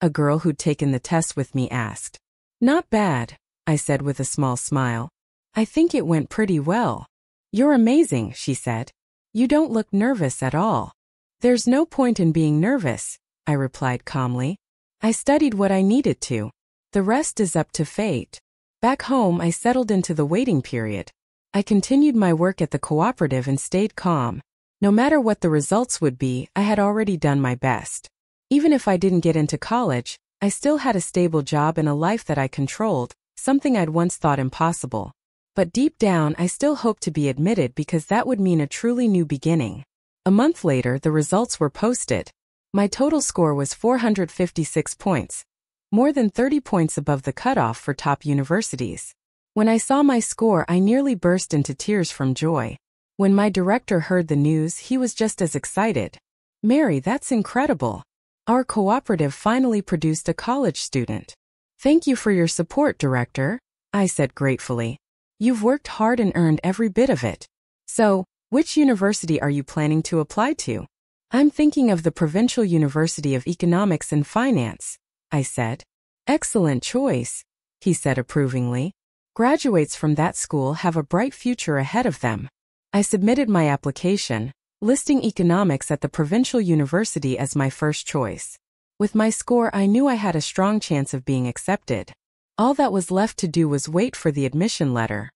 S1: a girl who'd taken the test with me asked. "Not bad," I said with a small smile. "I think it went pretty well." "You're amazing," she said. "You don't look nervous at all." "There's no point in being nervous," I replied calmly. "I studied what I needed to. The rest is up to fate." Back home, I settled into the waiting period. I continued my work at the cooperative and stayed calm. No matter what the results would be, I had already done my best. Even if I didn't get into college, I still had a stable job and a life that I controlled, something I'd once thought impossible. But deep down, I still hoped to be admitted because that would mean a truly new beginning. A month later, the results were posted. My total score was 456 points, more than 30 points above the cutoff for top universities. When I saw my score, I nearly burst into tears from joy. When my director heard the news, he was just as excited. "Mary, that's incredible. Our cooperative finally produced a college student." "Thank you for your support, Director," I said gratefully. "You've worked hard and earned every bit of it. So, which university are you planning to apply to?" "I'm thinking of the Provincial University of Economics and Finance," I said. "Excellent choice," he said approvingly. "Graduates from that school have a bright future ahead of them." I submitted my application, listing economics at the Provincial University as my first choice. With my score, I knew I had a strong chance of being accepted. All that was left to do was wait for the admission letter.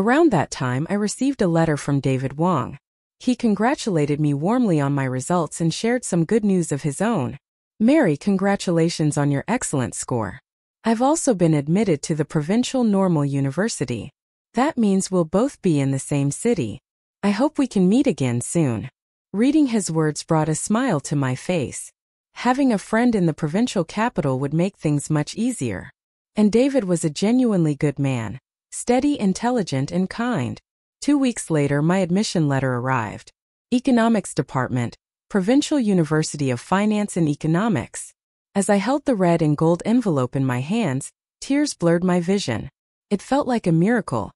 S1: Around that time, I received a letter from David Wong. He congratulated me warmly on my results and shared some good news of his own. "Mary, congratulations on your excellent score. I've also been admitted to the Provincial Normal University. That means we'll both be in the same city. I hope we can meet again soon." Reading his words brought a smile to my face. Having a friend in the provincial capital would make things much easier. And David was a genuinely good man, steady, intelligent, and kind. 2 weeks later, my admission letter arrived. Economics Department, Provincial University of Finance and Economics. As I held the red and gold envelope in my hands, tears blurred my vision. It felt like a miracle,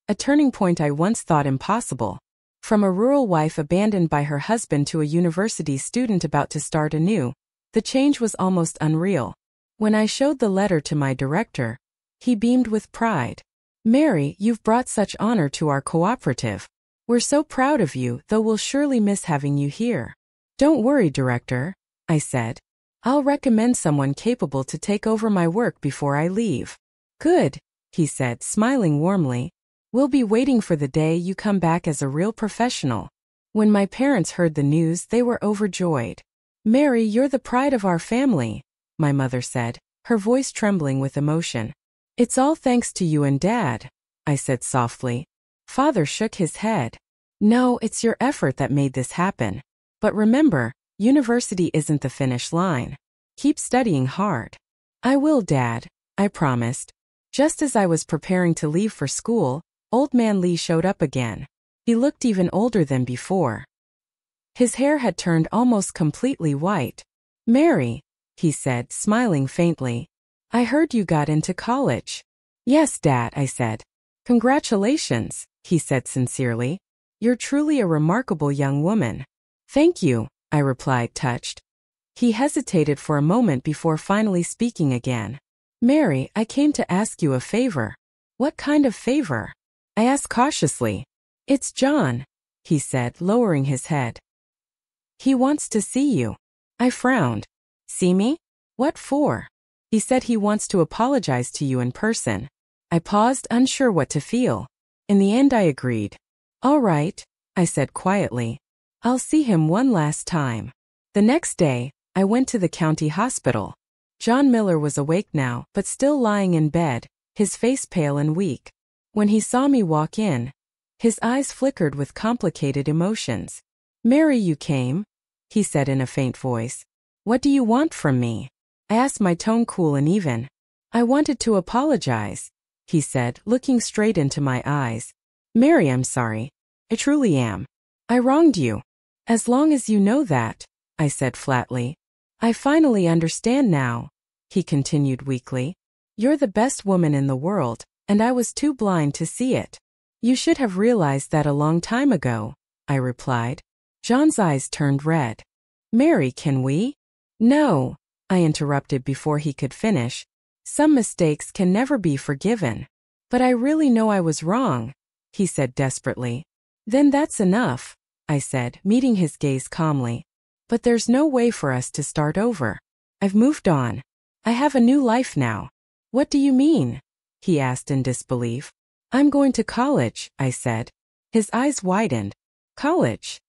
S1: a turning point I once thought impossible. From a rural wife abandoned by her husband to a university student about to start anew, the change was almost unreal. When I showed the letter to my director, he beamed with pride. "Mary, you've brought such honor to our cooperative. We're so proud of you, though we'll surely miss having you here." "Don't worry, Director," I said. "I'll recommend someone capable to take over my work before I leave." "Good," he said, smiling warmly. "We'll be waiting for the day you come back as a real professional." When my parents heard the news, they were overjoyed. "Mary, you're the pride of our family," my mother said, her voice trembling with emotion. "It's all thanks to you and Dad," I said softly. Father shook his head. "No, it's your effort that made this happen. But remember, university isn't the finish line. Keep studying hard." "I will, Dad," I promised. Just as I was preparing to leave for school, Old Man Lee showed up again. He looked even older than before. His hair had turned almost completely white. "Mary," he said, smiling faintly, "I heard you got into college." "Yes, Dad," I said. "Congratulations," he said sincerely. "You're truly a remarkable young woman." "Thank you," I replied, touched. He hesitated for a moment before finally speaking again. "Mary, I came to ask you a favor." "What kind of favor?" I asked cautiously. "It's John," he said, lowering his head. "He wants to see you." I frowned. "See me? What for?" "He said he wants to apologize to you in person." I paused, unsure what to feel. In the end, I agreed. "All right," I said quietly. "I'll see him one last time." The next day, I went to the county hospital. John Miller was awake now, but still lying in bed, his face pale and weak. When he saw me walk in, his eyes flickered with complicated emotions. "Mary, you came," he said in a faint voice. "What do you want from me?" I asked, my tone cool and even. "I wanted to apologize," he said, looking straight into my eyes. "Mary, I'm sorry. I truly am. I wronged you." "As long as you know that," I said flatly. "I finally understand now," he continued weakly. "You're the best woman in the world, and I was too blind to see it." "You should have realized that a long time ago," I replied. John's eyes turned red. "Mary, can we?" "No," I interrupted before he could finish. "Some mistakes can never be forgiven." "But I really know I was wrong," he said desperately. "Then that's enough," I said, meeting his gaze calmly. "But there's no way for us to start over. I've moved on. I have a new life now." "What do you mean?" he asked in disbelief. "I'm going to college," I said. His eyes widened. "College?"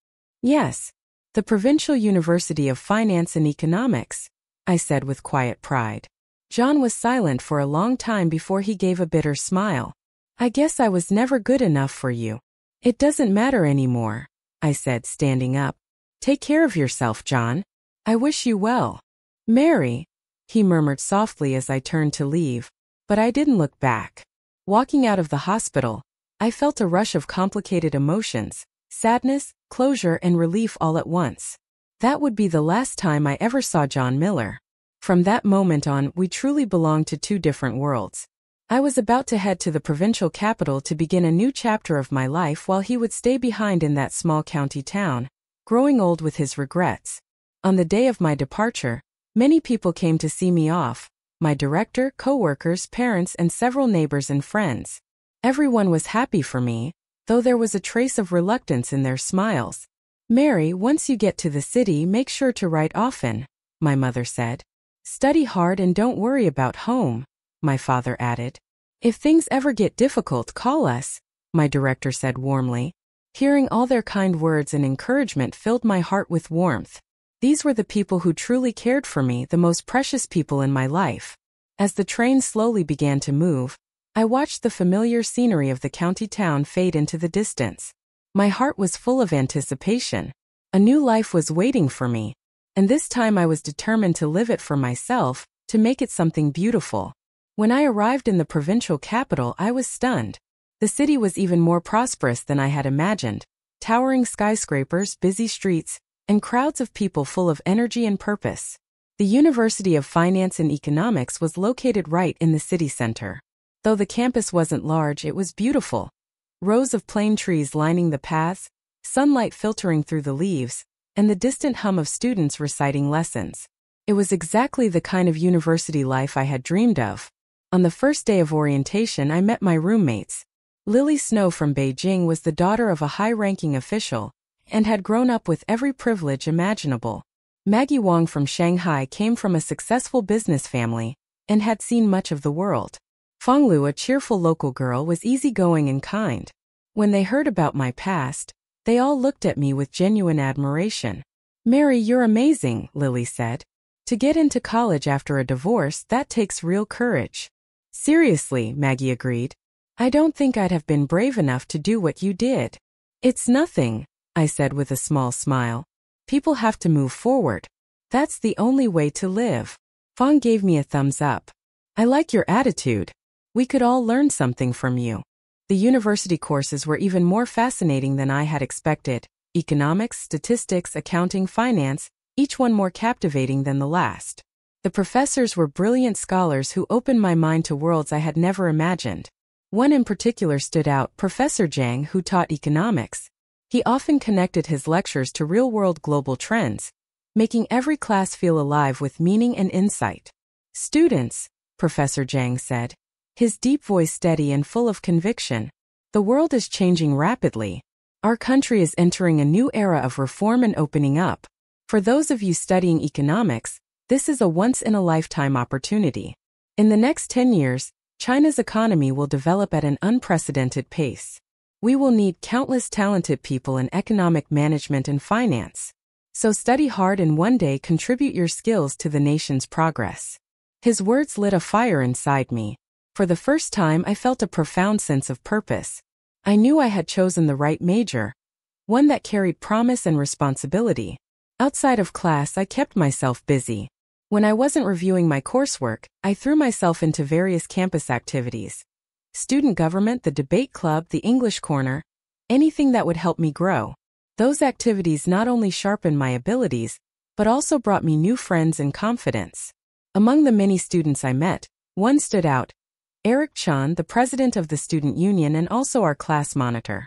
S1: "Yes. The Provincial University of Finance and Economics," I said with quiet pride. John was silent for a long time before he gave a bitter smile. "I guess I was never good enough for you." "It doesn't matter anymore," I said, standing up. "Take care of yourself, John. I wish you well." "Mary," he murmured softly as I turned to leave, but I didn't look back. Walking out of the hospital, I felt a rush of complicated emotions, sadness, closure, and relief all at once. That would be the last time I ever saw John Miller. From that moment on, we truly belonged to two different worlds. I was about to head to the provincial capital to begin a new chapter of my life while he would stay behind in that small county town, growing old with his regrets. On the day of my departure, many people came to see me off: my director, co-workers, parents, and several neighbors and friends. Everyone was happy for me, though there was a trace of reluctance in their smiles. "Mary, once you get to the city, make sure to write often," my mother said. "Study hard and don't worry about home," my father added. "If things ever get difficult, call us," my director said warmly. Hearing all their kind words and encouragement filled my heart with warmth. These were the people who truly cared for me, the most precious people in my life. As the train slowly began to move, I watched the familiar scenery of the county town fade into the distance. My heart was full of anticipation. A new life was waiting for me, and this time I was determined to live it for myself, to make it something beautiful. When I arrived in the provincial capital, I was stunned. The city was even more prosperous than I had imagined. Towering skyscrapers, busy streets, and crowds of people full of energy and purpose. The University of Finance and Economics was located right in the city center. Though the campus wasn't large, it was beautiful. Rows of plane trees lining the paths, sunlight filtering through the leaves, and the distant hum of students reciting lessons. It was exactly the kind of university life I had dreamed of. On the first day of orientation, I met my roommates. Lily Snow from Beijing was the daughter of a high-ranking official and had grown up with every privilege imaginable. Maggie Wong from Shanghai came from a successful business family and had seen much of the world. Feng Lu, a cheerful local girl, was easygoing and kind. When they heard about my past, they all looked at me with genuine admiration. "Mary, you're amazing," Lily said. "To get into college after a divorce, that takes real courage." "Seriously," Maggie agreed. "I don't think I'd have been brave enough to do what you did." "It's nothing," I said with a small smile. "People have to move forward. That's the only way to live." Fong gave me a thumbs up. "I like your attitude. We could all learn something from you." The university courses were even more fascinating than I had expected. Economics, statistics, accounting, finance, each one more captivating than the last. The professors were brilliant scholars who opened my mind to worlds I had never imagined. One in particular stood out, Professor Zhang, who taught economics. He often connected his lectures to real-world global trends, making every class feel alive with meaning and insight. "Students," Professor Zhang said, his deep voice steady and full of conviction, "the world is changing rapidly. Our country is entering a new era of reform and opening up. For those of you studying economics, this is a once-in-a-lifetime opportunity. In the next 10 years, China's economy will develop at an unprecedented pace. We will need countless talented people in economic management and finance. So study hard and one day contribute your skills to the nation's progress." His words lit a fire inside me. For the first time, I felt a profound sense of purpose. I knew I had chosen the right major, one that carried promise and responsibility. Outside of class, I kept myself busy. When I wasn't reviewing my coursework, I threw myself into various campus activities. Student government, the debate club, the English corner, anything that would help me grow. Those activities not only sharpened my abilities, but also brought me new friends and confidence. Among the many students I met, one stood out, Eric Chan, the president of the student union and also our class monitor.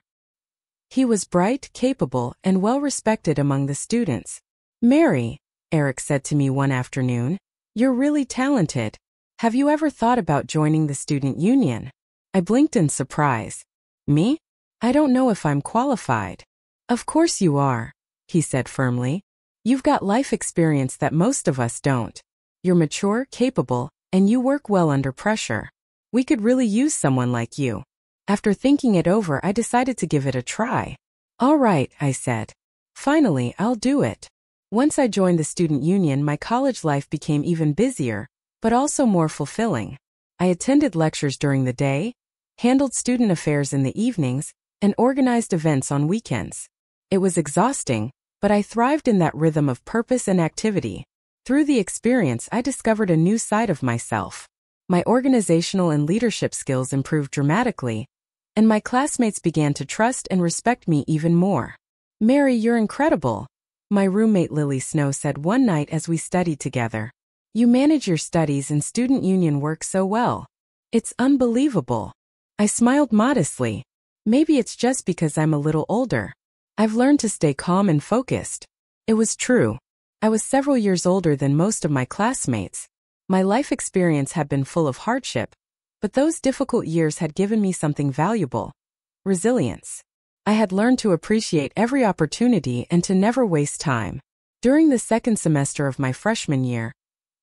S1: He was bright, capable, and well-respected among the students. "Mary," Eric said to me one afternoon, "you're really talented. Have you ever thought about joining the student union?" I blinked in surprise. "Me? I don't know if I'm qualified." "Of course you are," he said firmly. "You've got life experience that most of us don't. You're mature, capable, and you work well under pressure. We could really use someone like you." After thinking it over, I decided to give it a try. "All right," I said. "Finally, I'll do it." Once I joined the student union, my college life became even busier, but also more fulfilling. I attended lectures during the day, handled student affairs in the evenings, and organized events on weekends. It was exhausting, but I thrived in that rhythm of purpose and activity. Through the experience, I discovered a new side of myself. My organizational and leadership skills improved dramatically, and my classmates began to trust and respect me even more. "Mary, you're incredible," my roommate Lily Snow said one night as we studied together. "You manage your studies and student union work so well. It's unbelievable." I smiled modestly. "Maybe it's just because I'm a little older. I've learned to stay calm and focused." It was true. I was several years older than most of my classmates. My life experience had been full of hardship, but those difficult years had given me something valuable: resilience. I had learned to appreciate every opportunity and to never waste time. During the second semester of my freshman year,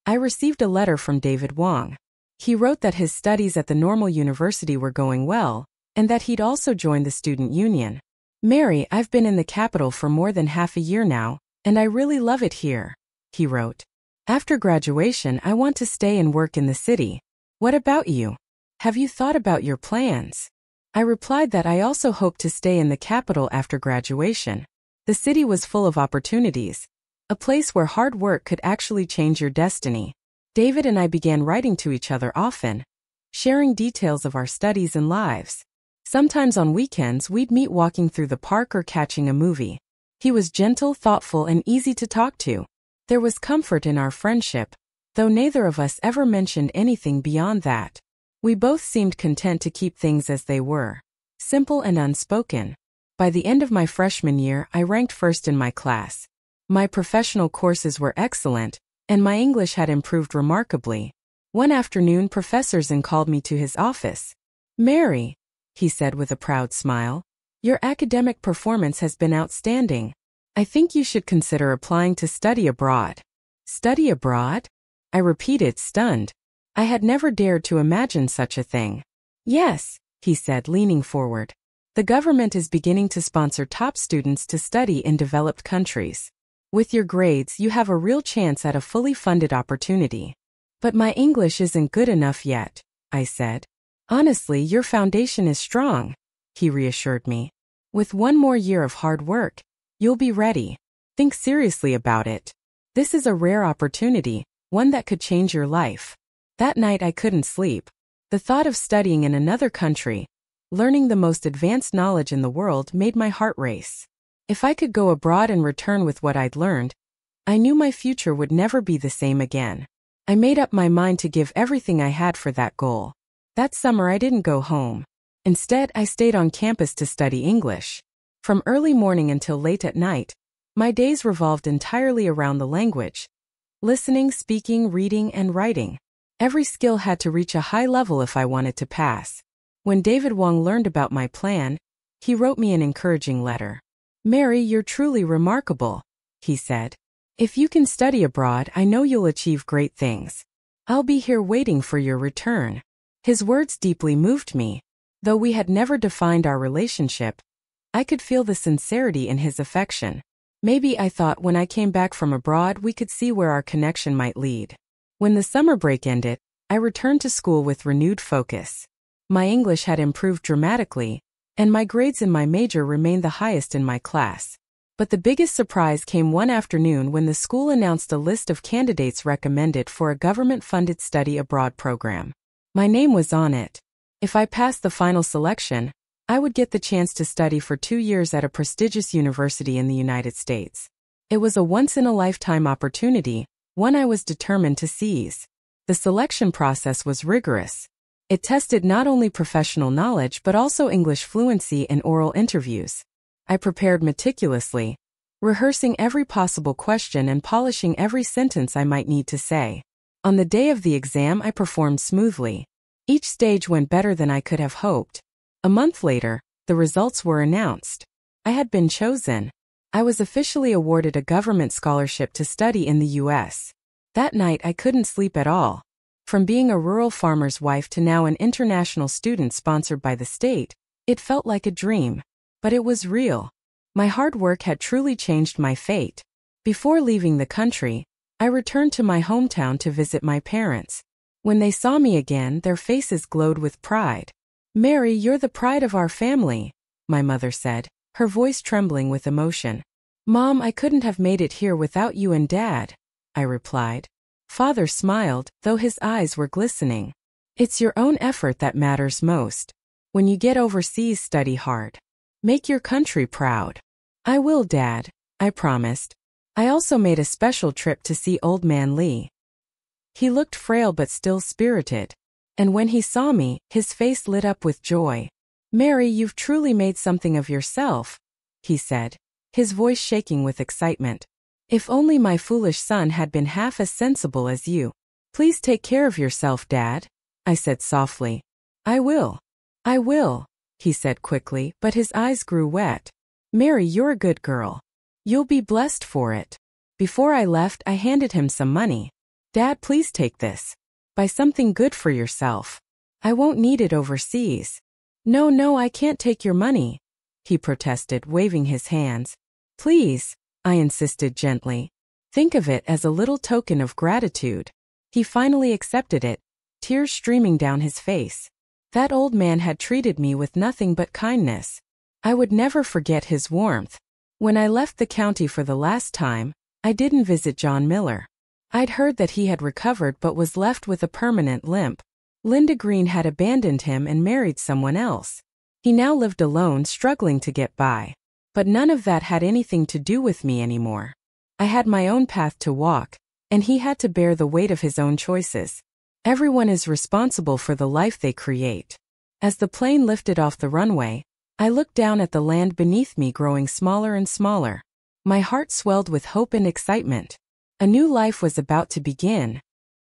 S1: I received a letter from David Wong. He wrote that his studies at the normal university were going well, and that he'd also joined the student union. "Mary, I've been in the capital for more than half a year now, and I really love it here," he wrote. "After graduation, I want to stay and work in the city. What about you? Have you thought about your plans?" I replied that I also hoped to stay in the capital after graduation. The city was full of opportunities, a place where hard work could actually change your destiny. David and I began writing to each other often, sharing details of our studies and lives. Sometimes on weekends, we'd meet walking through the park or catching a movie. He was gentle, thoughtful, and easy to talk to. There was comfort in our friendship, though neither of us ever mentioned anything beyond that. We both seemed content to keep things as they were, simple and unspoken. By the end of my freshman year, I ranked first in my class. My professional courses were excellent, and my English had improved remarkably. One afternoon, Professor Zinn called me to his office. "Mary," he said with a proud smile, "your academic performance has been outstanding. I think you should consider applying to study abroad." "Study abroad?" I repeated, stunned. I had never dared to imagine such a thing. "Yes," he said, leaning forward. "The government is beginning to sponsor top students to study in developed countries. With your grades, you have a real chance at a fully funded opportunity." "But my English isn't good enough yet," I said. "Honestly, your foundation is strong," he reassured me. "With one more year of hard work, you'll be ready. Think seriously about it. This is a rare opportunity, one that could change your life." That night I couldn't sleep. The thought of studying in another country, learning the most advanced knowledge in the world, made my heart race. If I could go abroad and return with what I'd learned, I knew my future would never be the same again. I made up my mind to give everything I had for that goal. That summer I didn't go home. Instead, I stayed on campus to study English. From early morning until late at night, my days revolved entirely around the language. Listening, speaking, reading, and writing. Every skill had to reach a high level if I wanted to pass. When David Wong learned about my plan, he wrote me an encouraging letter. "Mary, you're truly remarkable," he said. "If you can study abroad, I know you'll achieve great things. I'll be here waiting for your return." His words deeply moved me. Though we had never defined our relationship, I could feel the sincerity in his affection. Maybe, I thought, when I came back from abroad, we could see where our connection might lead. When the summer break ended, I returned to school with renewed focus. My English had improved dramatically, and my grades in my major remained the highest in my class. But the biggest surprise came one afternoon when the school announced a list of candidates recommended for a government-funded study abroad program. My name was on it. If I passed the final selection, I would get the chance to study for 2 years at a prestigious university in the United States. It was a once-in-a-lifetime opportunity, one I was determined to seize. The selection process was rigorous. It tested not only professional knowledge but also English fluency in oral interviews. I prepared meticulously, rehearsing every possible question and polishing every sentence I might need to say. On the day of the exam, I performed smoothly. Each stage went better than I could have hoped. A month later, the results were announced. I had been chosen. I was officially awarded a government scholarship to study in the U.S. That night I couldn't sleep at all. From being a rural farmer's wife to now an international student sponsored by the state, it felt like a dream. But it was real. My hard work had truly changed my fate. Before leaving the country, I returned to my hometown to visit my parents. When they saw me again, their faces glowed with pride. "Mary, you're the pride of our family," my mother said, her voice trembling with emotion. "Mom, I couldn't have made it here without you and Dad," I replied. Father smiled, though his eyes were glistening. "It's your own effort that matters most. When you get overseas, study hard. Make your country proud." "I will, Dad," I promised. I also made a special trip to see Old Man Lee. He looked frail but still spirited. And when he saw me, his face lit up with joy. "Mary, you've truly made something of yourself," he said, his voice shaking with excitement. "If only my foolish son had been half as sensible as you." "Please take care of yourself, Dad," I said softly. "I will. I will," he said quickly, but his eyes grew wet. "Mary, you're a good girl. You'll be blessed for it." Before I left, I handed him some money. "Dad, please take this. Buy something good for yourself. I won't need it overseas." No, I can't take your money," he protested, waving his hands. "Please," I insisted gently. "Think of it as a little token of gratitude." He finally accepted it, tears streaming down his face. That old man had treated me with nothing but kindness. I would never forget his warmth. When I left the county for the last time, I didn't visit John Miller. I'd heard that he had recovered but was left with a permanent limp. Linda Green had abandoned him and married someone else. He now lived alone, struggling to get by. But none of that had anything to do with me anymore. I had my own path to walk, and he had to bear the weight of his own choices. Everyone is responsible for the life they create. As the plane lifted off the runway, I looked down at the land beneath me growing smaller and smaller. My heart swelled with hope and excitement. A new life was about to begin,